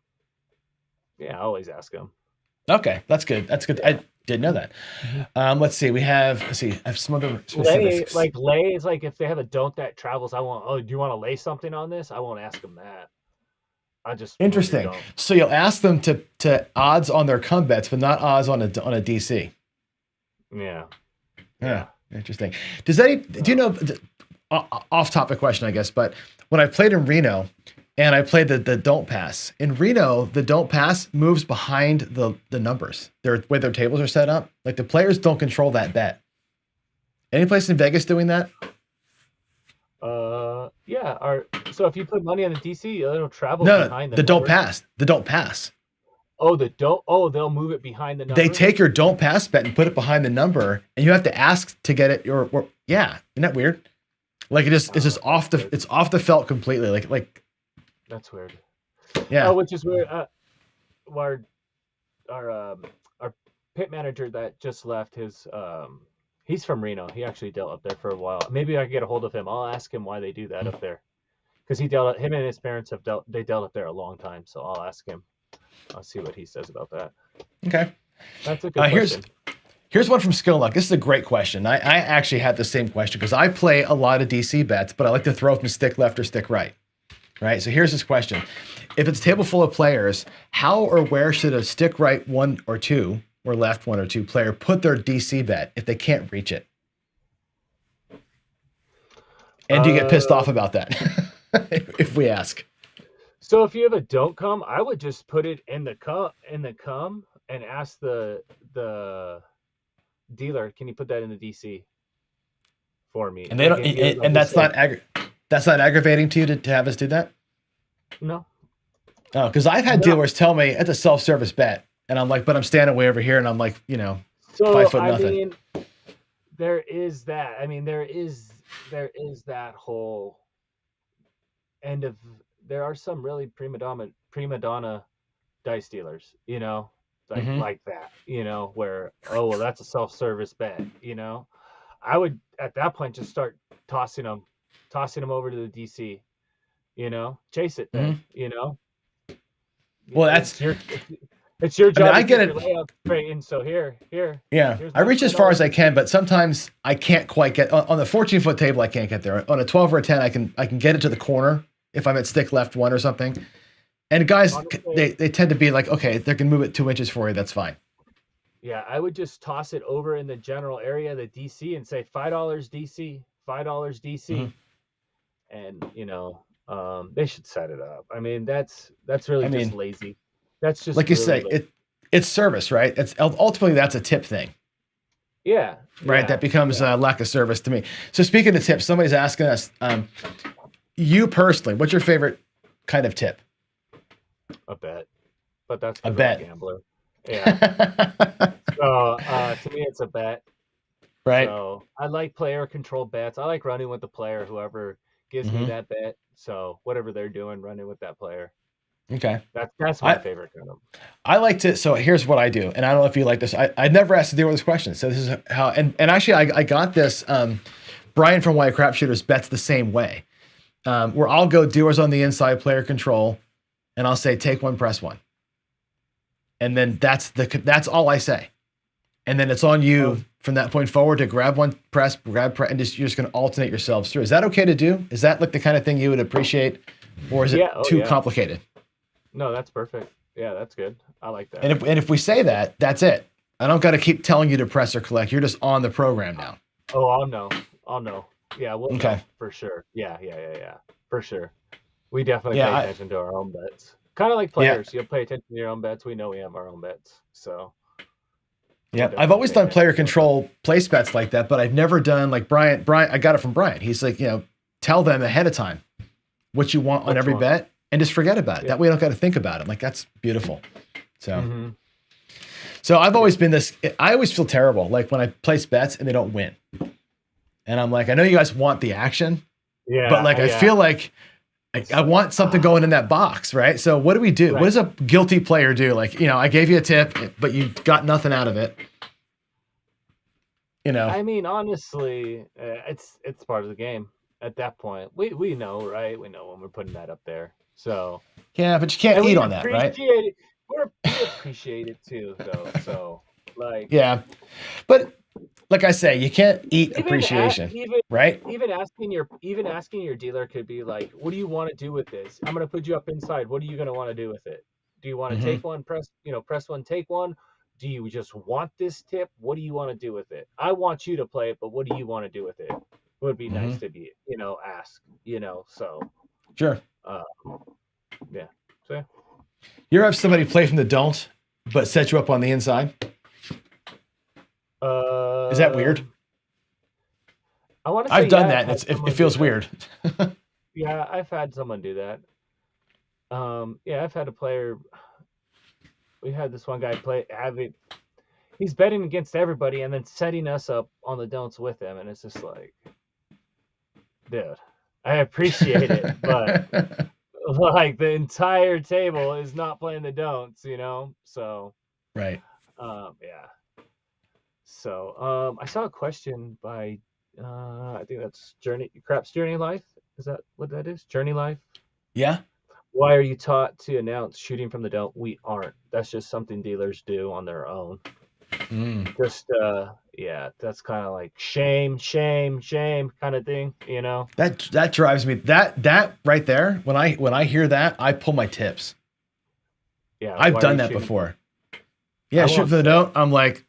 yeah, I always ask them. Okay, that's good. That's good. I didn't know that. Let's see. I have some other specifics. Lay is like if they have a don't that travels. Do you want to lay something on this? I won't ask them that. I just interesting. So you'll ask them to odds on their come bets, but not odds on a DC. Yeah. Yeah. Interesting. Do you know? Off topic question, I guess. But when I played in Reno, and I played the don't pass. In Reno, the don't pass moves behind the numbers. Where their tables are set up. Like the players don't control that bet. Any place in Vegas doing that? Yeah. So if you put money on the DC, it'll travel behind the don't pass. The don't pass. Oh, they'll move it behind the number. They take your don't pass bet and put it behind the number, and you have to ask to get it. Yeah, isn't that weird? Like it's just off the felt completely. Like. That's weird. Yeah. Which is weird. Our pit manager that just left, he's from Reno. He actually dealt up there for a while. Maybe I can get a hold of him. I'll ask him why they do that up there, because him and his parents dealt up there a long time. So I'll ask him. I'll see what he says about that. Okay. That's a good question. Here's one from Skill Luck. This is a great question. I actually had the same question because I play a lot of DC bets, but I like to throw from stick left or stick right. Right. So here's this question. If it's a table full of players, how or where should a stick right 1 or 2 or left 1 or 2 player put their DC bet if they can't reach it? And do you get pissed off about that if we ask? So if you have a don't come, I would just put it in the come and ask the dealer, can you put that in the DC for me? And they don't. And that's not aggravating to you to have us do that? No. Oh, because I've had dealers tell me it's a self-service bet, and I'm like, but I'm standing way over here, and I'm like, 5 foot nothing. I mean, there is that. I mean, there is that whole end of. There are some really prima donna dice dealers, like that, where that's a self-service bet, I would at that point just start tossing them over to the DC, chase it then, Well, it's your job. I get it. Straight in. So here. Yeah, I reach as far as I can, but sometimes I can't quite get on the 14-foot table. I can't get there. On a 12 or a 10, I can get it to the corner if I'm at stick left 1 or something. And guys, Honestly, they tend to be like, okay, they can move it 2 inches for you. That's fine. yeah, I would just toss it over in the general area, the DC, and say $5 DC, $5 Mhm. DC, and they should set it up. I mean, that's really I just mean, lazy. That's just like you really say, lazy. it's service, right? It's ultimately that's a tip thing, Yeah, right? yeah, That becomes yeah. a lack of service to me. So speaking of tips, somebody's asking us, you personally, what's your favorite kind of tip? A bet, but that's A because I'm a bet. gambler. Yeah. So to me, it's a bet. Right. So I like player control bets. I like running with the player, whoever gives me Hmm. that bet. So whatever they're doing, running with that player. Okay. That's my I favorite kind of. I like to. So here's what I do, and I don't know if you like this. I never asked to deal with this question. So this is how. And actually, I got this. Brian from White Crap Shooters bets the same way. Where I'll go doers on the inside, player control, and I'll say take one, press one, and then that's all I say. And then it's on Oh, you from that point forward to grab one, press, and you're just going to alternate yourselves through. Is that okay to do? Is that like the kind of thing you would appreciate, or is it yeah. Oh, too yeah. complicated? No, that's perfect. Yeah, that's good. I like that. And if we say that, that's it. I don't got to keep telling you to press or collect. You're just on the program now. Oh, I'll know. I'll know. Yeah, we'll Okay. know for sure. Yeah, yeah, yeah, yeah. For sure. We definitely Yeah. pay attention to our own bets. Kind of like Yeah. players. You'll pay attention to your own bets. We know we have our own bets. So we'll Yeah. I've definitely always pay done attention player to our own. control place bets like that, but I've never done like Brian. I got it from Brian. He's like, tell them ahead of time what you want on Which every one? bet and just forget about it. Yeah. That way you don't got to think about it. I'm like, that's beautiful. So. Mm-hmm. So I've Yeah. always been this. I always feel terrible, like when I place bets and they don't win, and I'm like, I know you guys want the action, but like Yeah, I yeah. feel like I want something going in that box, right? So what do we do? What Right. does a guilty player do? Like, I gave you a tip, but you got nothing out of it. You know, I mean, honestly, it's part of the game at that point. We know, right? We know when we're putting that up there. So, yeah, but you can't and eat we on that, right? appreciate it. We appreciate it too, though. So, like, Yeah, but like I say, you can't eat even appreciation, even right? even asking your dealer could be like, what do you want to do with this? I'm gonna put you up inside. What are you gonna want to do with it? Do you want to Hmm. take one, press one, take one? Do you just want this tip? What do you want to do with it? I want you to play it, but what do you want to do with it? Would be Hmm. nice to be, ask, so Sure. uh yeah. So yeah. You ever have somebody play from the don't, but set you up on the inside? Is that weird? Um I want to say I've done yeah, I've that, and had it someone do feels that. weird. Yeah, I've had someone do that. Yeah, I've had a player. We had this one guy play having. He's betting against everybody and then setting us up on the don'ts with him, and it's just like, dude, I appreciate it, but like the entire table is not playing the don'ts. So, Right. yeah. So, I saw a question by, I think that's Craps Journey Life. Is that what that is? Journey Life. Yeah. Why are you taught to announce shooting from the don't? We aren't. That's just something dealers do on their own. Mm. Just yeah, that's kind of like shame, shame, shame kind of thing. That drives me. That right there. When I hear that, I pull my tips. Yeah, I've why are done you that shooting from? before. Yeah, I shoot won't for the say. note. I'm like,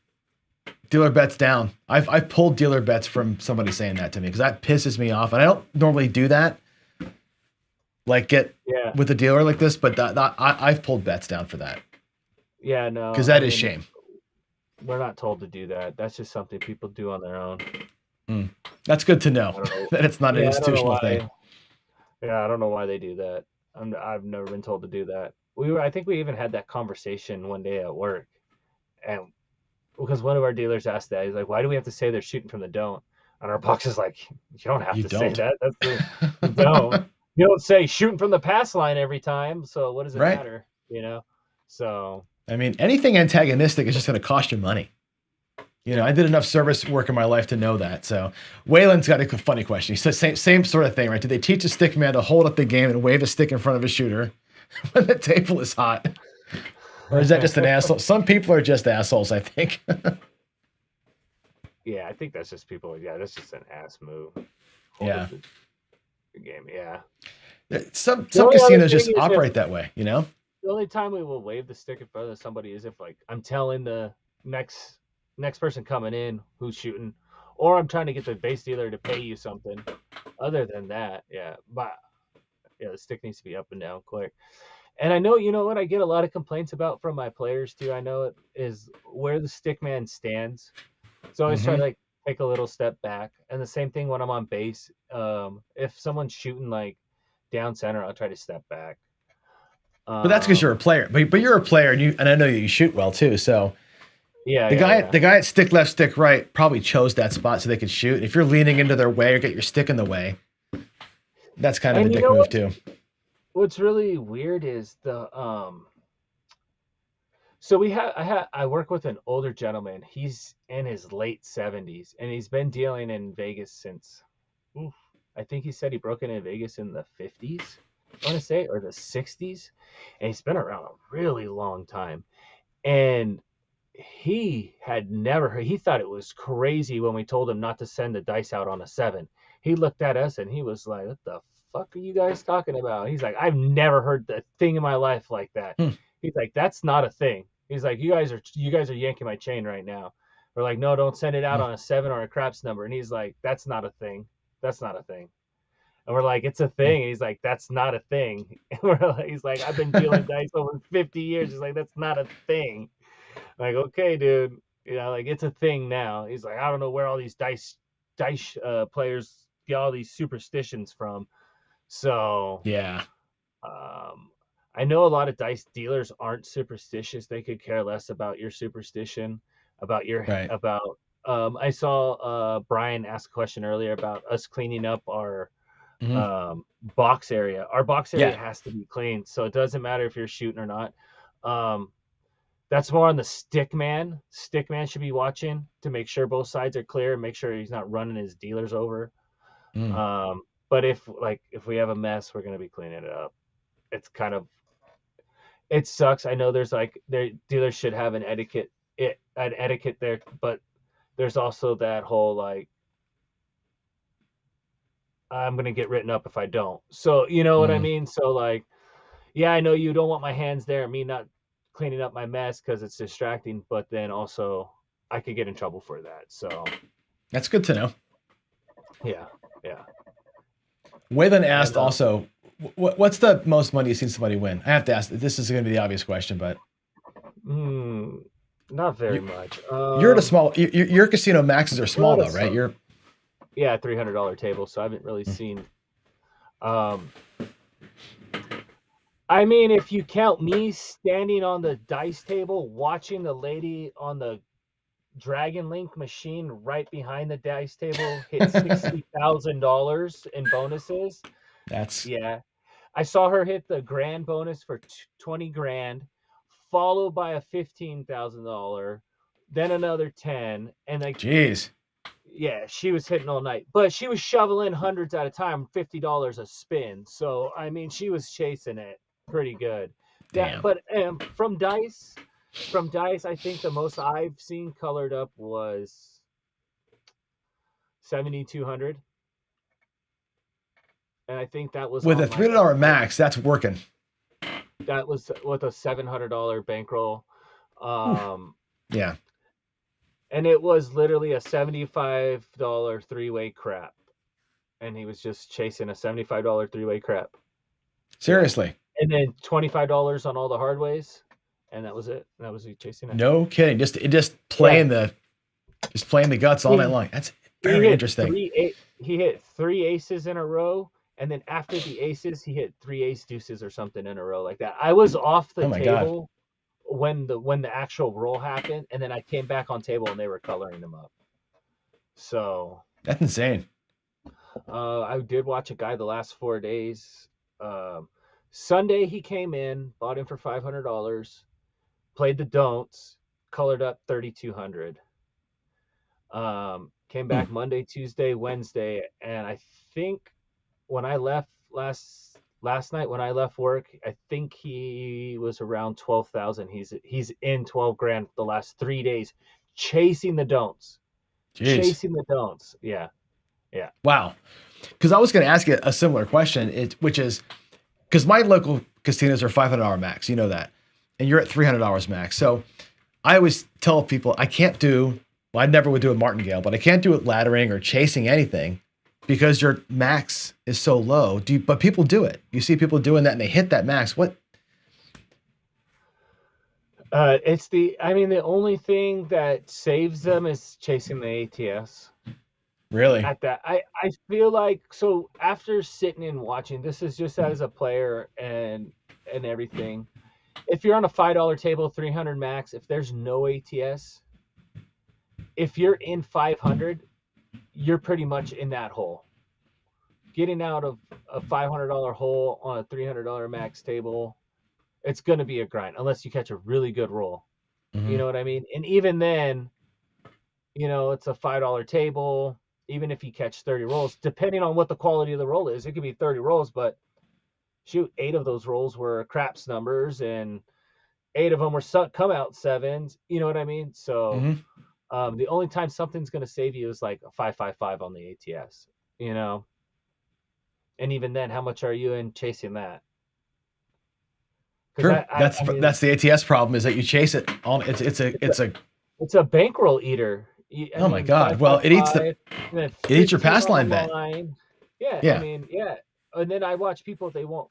dealer bets down. I've pulled dealer bets from somebody saying that to me because that pisses me off. And I don't normally do that. Like get Yeah, with a dealer like this, but I've pulled bets down for that yeah, no, because I that is mean, shame. we're not told to do that. That's just something people do on their own. Mm. That's good to know I don't know. that it's not an Yeah, I don't know institutional thing. why. Yeah, I don't know why they do that. I've never been told to do that. I think we even had that conversation one day at work, and because one of our dealers asked that, he's like, "Why do we have to say they're shooting from the don't?" And our box is like, "You don't have You to say don't. that. That's the don't. You don't say shooting from the pass line every time. So what does it Right. matter? So I mean, anything antagonistic is just going to cost you money. I yeah, did enough service work in my life to know that. So Waylon's got a funny question. He says same sort of thing, right? Do they teach a stick man to hold up the game and wave a stick in front of a shooter when the table is hot? Or is that just an asshole? Some people are just assholes, I think. yeah. I think that's just people. Yeah, that's just an ass move. Hold up Yeah. the game. Yeah. Some only other casinos thing just is if operate that way, you know? the only time we will wave the stick in front of somebody is if like I'm telling the next person coming in who's shooting, or I'm trying to get the base dealer to pay you something. Other than that, yeah, but yeah, the stick needs to be up and down quick. And I know, you know what I get a lot of complaints about from my players too. I know it is where the stick man stands. So I always try to Hmm. like take a little step back. And the same thing when I'm on base. If someone's shooting like down center, I'll try to step back. But that's because you're a Um, player. But you're a player, and I know you shoot well too. So yeah, the yeah, guy yeah. the guy at stick left, stick right probably chose that spot so they could shoot. If you're leaning into their way or get your stick in the way, that's kind of a And you dick know move too. what's really weird is the so I work with an older gentleman. He's in his late 70s and he's been dealing in Vegas since oof, I think he said he broke in Vegas in the 50s, I want to say, or the 60s, and he's been around a really long time. And he had never heard, he thought it was crazy when we told him not to send the dice out on a 7. He looked at us and he was like, "What the fuck are you guys talking about?" He's like, "I've never heard the thing in my life like that." Hmm. He's like, "That's not a thing." He's like, "You guys are yanking my chain right now." We're like, "No, don't send it out Hmm. on a 7 or a craps number." And he's like, "That's not a thing. That's not a thing." And we're like, "It's a Hmm. thing." And he's like, "That's not a thing." And he's like, "I've been dealing dice over 50 years." He's like, "That's not a thing." Like, okay, dude, like it's a thing now. He's like, "I don't know where all these dice players get all these superstitions from." So, Yeah. um, I know a lot of dice dealers aren't superstitious. They could care less about your superstition, about your Right. about. I saw Brian ask a question earlier about us cleaning up our Hmm. um, box area. Our box area Yeah. has to be cleaned, so it doesn't matter if you're shooting or not. Um, that's more on the stick man. Stick man should be watching to make sure both sides are clear and make sure he's not running his dealers over. Mm. But if we have a mess, we're gonna be cleaning it up. It's kind of it sucks. I know there's like their dealers should have an etiquette there, but there's also that whole like I'm gonna get written up if I don't. So you know what I Mm. mean? So like yeah, I know you don't want my hands there, me not cleaning up my mess because it's distracting, but then also I could get in trouble for that. So That's good to know. yeah, yeah. Waylon And asked also, what's the most money you've seen somebody win? I have to ask. This is going to be the obvious question, but hmm, not very you, much. you're at a small. Your casino maxes are We're small at a though, right? You're. yeah, $300 table, so I haven't really seen. Um, I mean, if you count me standing on the dice table watching the lady on the Dragon Link machine right behind the dice table hit $60,000 in bonuses. That's Yeah, I saw her hit the grand bonus for 20 grand, followed by a $15,000, then another 10, and like jeez. yeah, she was hitting all night, but she was shoveling hundreds at a time, $50 a spin. So I mean, she was chasing it pretty good. That, Damn. but from dice, I think the most I've seen colored up was 7,200, and I think that was With a on three like hundred dollar max, that's working. that was with a $700 bankroll. Whew. Um, Yeah. and it was literally a $75 three-way crap, and he was just chasing a $75 three-way crap. Yeah, Seriously. and then $25 on all the hard ways, and that was it. That was he chasing it. No kidding. Just Yeah, playing the guts all night he long. That's he very hit interesting. he hit three aces in a row, and then after the aces, he hit three ace deuces or something in a row like that. I was off the Oh my god. table when the actual roll happened, and then I came back on table and they were coloring them up. So That's insane. I did watch a guy the last 4 days. Um, Sunday he came in, bought him for $500, played the don'ts, colored up 3,200. Came Hmm. back Monday, Tuesday, Wednesday, and I think when I left last night when I left work, I think he was around 12,000. He's in 12 grand the last 3 days, chasing the don'ts, Jeez. Yeah. Yeah. Wow. Because I was going to ask you a similar question, which is because my local casinos are $500 max, you know that, and you're at $300 max. So I always tell people I never would do a martingale, but I can't do it laddering or chasing anything because your max is so low. But people do it. You see people doing that and they hit that max. What? The only thing that saves them is chasing the ATS. Really? At that, I feel like, so after sitting and watching, this is just as a player and everything. If you're on a $5 table, 300 max, if there's no ATS, if you're in 500, you're pretty much in that hole. Getting out of a $500 hole on a $300 max table, it's going to be a grind unless you catch a really good roll. You know what I mean? And even then, it's a $5 table. Even if you catch 30 rolls, depending on what the quality of the roll is, it could be 30 rolls, but shoot, 8 of those rolls were craps numbers and 8 of them were come out sevens. You know what I mean? So the only time something's going to save you is like a 555 on the ATS, and even then, how much are you in chasing that? Sure. That's the ATS problem, is that you chase it on. It's a bankroll eater. Oh my God! Well, it eats your pass line bet. Yeah. Yeah. And then I watch people, they won't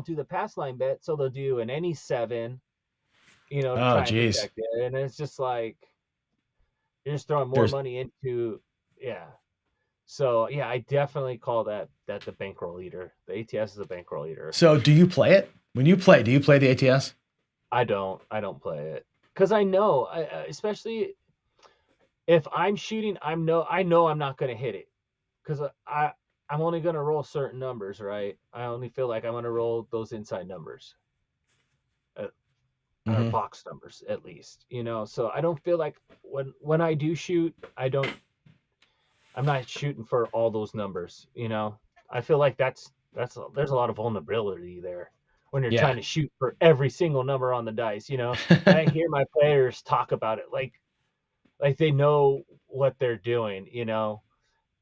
do the pass line bet, so they'll do an any 7, to try and protect it. And it's just like you're just throwing more money into, yeah. So yeah, I definitely call that the bankroll eater. The ATS is a bankroll eater. So do you play it? When you play, do you play the ATS? I don't play it because I know, especially if I'm shooting, I know I'm not going to hit it because I'm only going to roll certain numbers, right? I only feel like I'm going to roll those inside numbers, or box numbers at least, So I don't feel like when I do shoot, I'm not shooting for all those numbers, I feel like there's a lot of vulnerability there when you're trying to shoot for every single number on the dice, And I hear my players talk about it like they know what they're doing,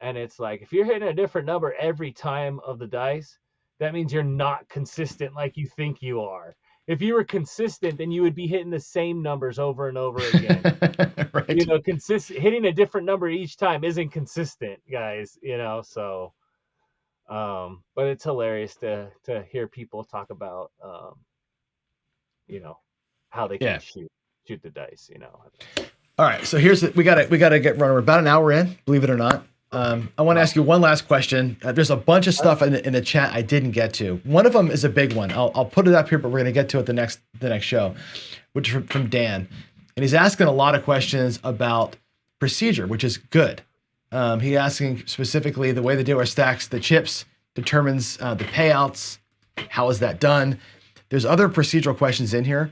And it's like, if you're hitting a different number every time of the dice, that means you're not consistent like you think you are. If you were consistent, then you would be hitting the same numbers over and over again. Right. Hitting a different number each time isn't consistent, guys, so but it's hilarious to hear people talk about how they can shoot the dice, All right, so we gotta get running. We're about an hour in, believe it or not. I want to ask you one last question. There's a bunch of stuff in the chat I didn't get to. One of them is a big one. I'll put it up here, but we're gonna get to it the next show, which is from Dan, and he's asking a lot of questions about procedure, which is good. He's asking specifically the way the dealer stacks the chips determines the payouts. How is that done? There's other procedural questions in here.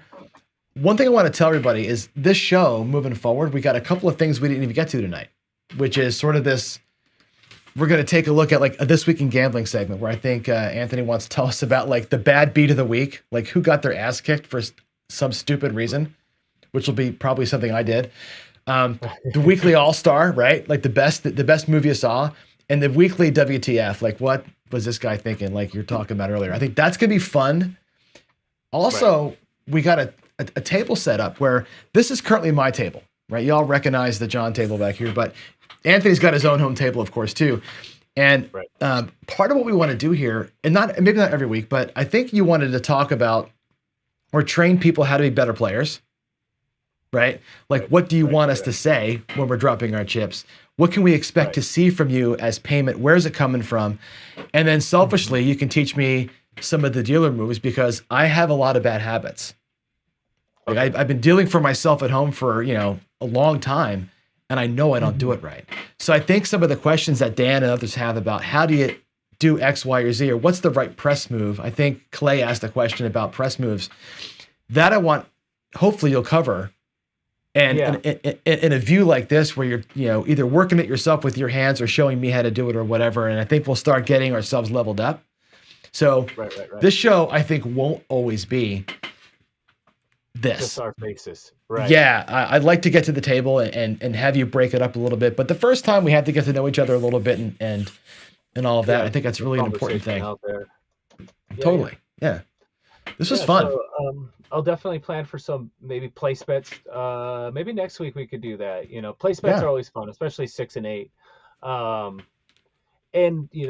One thing I want to tell everybody is this show moving forward, we got a couple of things we didn't even get to tonight, which is sort of this. We're going to take a look at like a This Week in Gambling segment where I think Anthony wants to tell us about like the bad beat of the week, like who got their ass kicked for some stupid reason, which will be probably something I did. The weekly All-Star, right? Like the best movie you saw, and the weekly WTF, like what was this guy thinking? Like you're talking about earlier. I think that's going to be fun. Also, we got a table set up where this is currently my table, right? Y'all recognize the John table back here, but Anthony's got his own home table, of course, too. And part of what we want to do here, and maybe not every week, but I think you wanted to talk about or train people how to be better players, right? Like, what do you want us to say when we're dropping our chips? What can we expect to see from you as payment? Where's it coming from? And then selfishly, you can teach me some of the dealer moves because I have a lot of bad habits. Like I've been dealing for myself at home for, a long time, and I know I don't do it right. So I think some of the questions that Dan and others have about how do you do X, Y, or Z, or what's the right press move? I think Clay asked a question about press moves that I want, hopefully you'll cover. And in a view like this, where you're, either working it yourself with your hands or showing me how to do it or whatever. And I think we'll start getting ourselves leveled up. So this show, I think, won't always be Just this. our faces, right? Yeah, I'd like to get to the table and have you break it up a little bit. But the first time we had to get to know each other a little bit and all of that. Yeah, I think that's the really an important conversation thing. out there. Yeah, yeah. Totally. Yeah. This was Yeah, fun. so I'll definitely plan for some maybe place bets. Maybe next week we could do that. Place bets Yeah. are always fun, especially 6 and 8. And we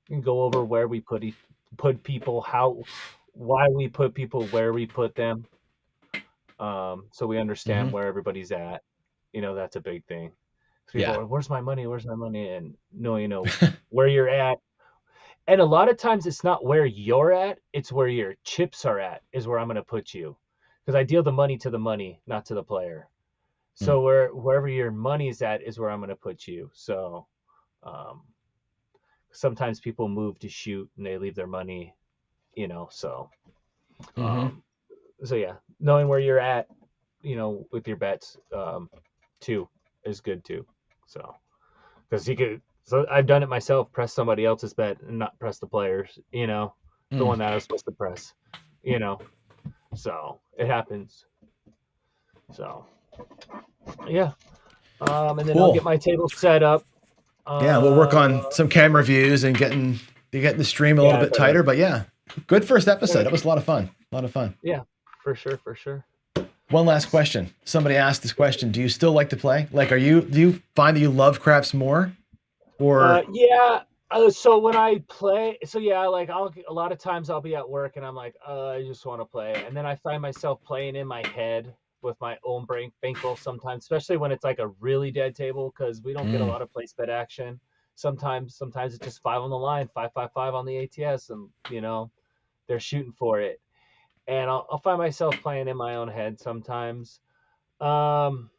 can go over where we put people, why we put people where we put them, so we understand Hmm. where everybody's at. That's a big thing. 'Cause people Yeah. are, where's my money? Where's my money? And no, where you're at. And a lot of times it's not where you're at, it's where your chips are at, is where I'm going to put you. Because I deal the money to the money, not to the player. Mm. So wherever your money's at is where I'm going to put you. So um, sometimes people move to shoot and they leave their money, so Hmm. um, so yeah, knowing where you're at, with your bets, too, is good too. So because I've done it myself, press somebody else's bet and not press the players, the Mm. one that I was supposed to press, you know. So it happens. So yeah. And then I'll Cool. get my table set up. Yeah, we'll work Uh, on some camera views and getting the stream a little yeah, I bit better. tighter. But yeah, good first episode. better- That was a lot of fun. A lot of fun. Yeah, for sure, for sure. One last question. Somebody asked this question. Do you still like to play? Like, do you find that you love craps more? Or Yeah. So when I play, so yeah, like a lot of times I'll be at work and I'm like, I just want to play, and then I find myself playing in my head with my own bankroll sometimes, especially when it's like a really dead table, because we don't get a mm, lot of place bet action. Sometimes it's just five on the line, 5 5 5 on the ATS, and they're shooting for it, and I'll find myself playing in my own head sometimes. Um,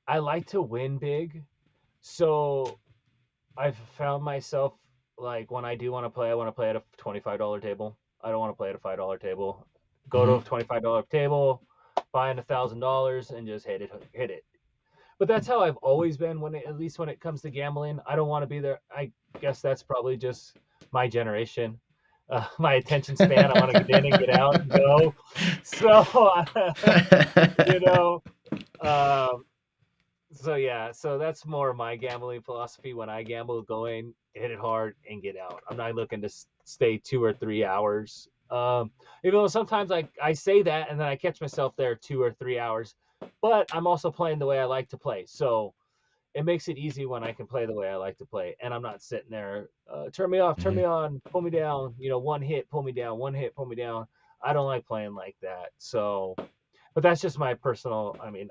I like to win big, so I've found myself, like, when I do want to play, I want to play at a $25 table. I don't want to play at a $5 table. Go to hmm a $25 table, buying $1,000 and just hit it. But that's how I've always been, at least when it comes to gambling. I don't want to be there. I guess that's probably just my generation, my attention span. I want to get in and get out and go. So, you know, um, so yeah, so that's more of my gambling philosophy. When I gamble, going hit it hard and get out. I'm not looking to stay 2 or 3 hours. Even though sometimes I say that and then I catch myself there 2 or 3 hours, but I'm also playing the way I like to play. So it makes it easy when I can play the way I like to play, and I'm not sitting there, turn me off, turn hmm me on, pull me down. One hit, pull me down. One hit, pull me down. I don't like playing like that. So, but that's just my personal. I mean,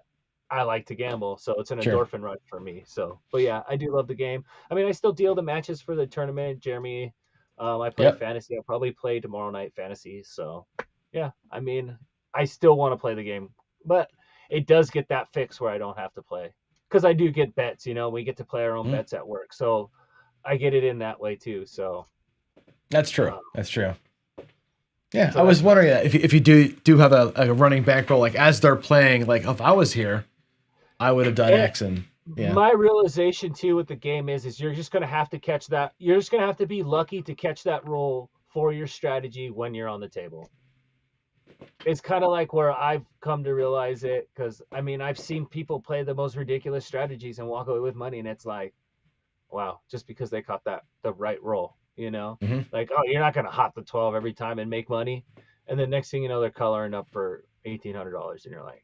I like to gamble, so it's an Sure. endorphin rush for me. So, but yeah, I do love the game. I mean, I still deal the matches for the tournament, Jeremy. I play Yep. fantasy. I'll probably play tomorrow night fantasy. So, yeah, I mean, I still want to play the game, but it does get that fix where I don't have to play, because I do get bets. We get to play our own Mm. bets at work, so I get it in that way too. So, That's true. um, That's true. Yeah, so I was that's wondering that if you do have a running bankroll, like as they're playing, like if I was here, I would have done and X and yeah. my realization too with the game is you're just gonna have to catch that. You're just gonna have to be lucky to catch that roll for your strategy when you're on the table. It's kind of like where I've come to realize it, because I mean I've seen people play the most ridiculous strategies and walk away with money, and it's like, wow, just because they caught the right roll, Hmm. like, oh, you're not gonna hot the 12 every time and make money, and then next thing you know they're coloring up for $1,800, and you're like,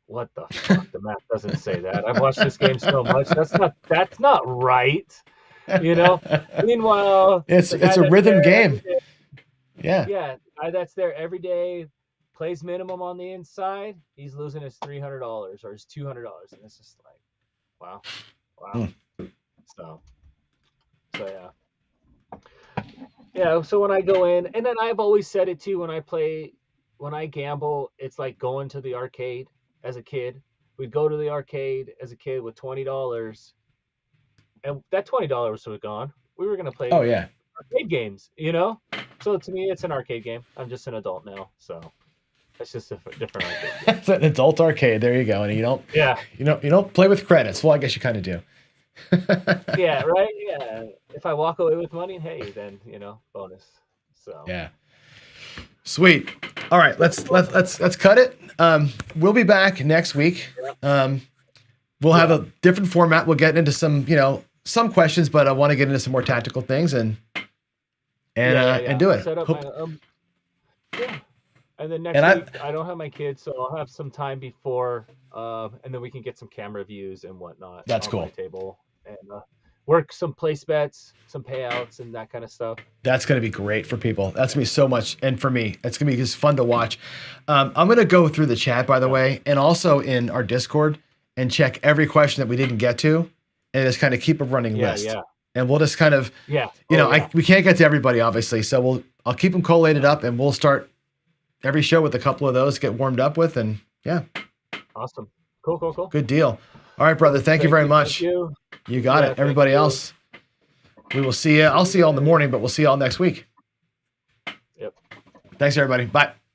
what the fuck? The math doesn't say that. I've watched this game so much. That's not right. You know. Meanwhile, It's the guy it's a that's rhythm there every game. day, Yeah. yeah, the guy that's there every day, plays minimum on the inside, he's losing his $300 or his $200, and it's just like, wow, wow. Mm. So, yeah. Yeah, so when I go in, and then I've always said it too, when I gamble, it's like going to the arcade as a kid. We'd go to the arcade as a kid with $20, and that $20 was gone. We were gonna Oh play yeah. arcade games. So to me, it's an arcade game. I'm just an adult now, so it's just a different arcade game. It's an adult arcade. There you go. And Yeah, you don't play with credits. Well, I guess you kind of do. yeah, right. Yeah, if I walk away with money, hey, then bonus. So Yeah. Sweet. All right, let's cut it. We'll be back next week. We'll have a different format. We'll get into some, some questions, but I want to get into some more tactical things and do it. Set up my yeah. And then next And week I don't have my kids, so I'll have some time before, and then we can get some camera views and whatnot. That's on cool. My table and work some place bets, some payouts, and that kind of stuff. That's going to be great for people. That's going to be so much. And for me, it's going to be just fun to watch. I'm going to go through the chat, by the way, and also in our Discord and check every question that we didn't get to and just kind of keep a running list. Yeah. And we'll just kind of, we can't get to everybody, obviously. So I'll keep them collated up and we'll start every show with a couple of those, get warmed up with. And yeah. Awesome. Cool. Good deal. All right, brother. Thank you very much. Thank you. You got it. Everybody else, we will see you. I'll see you all in the morning, but we'll see you all next week. Yep. Thanks, everybody. Bye.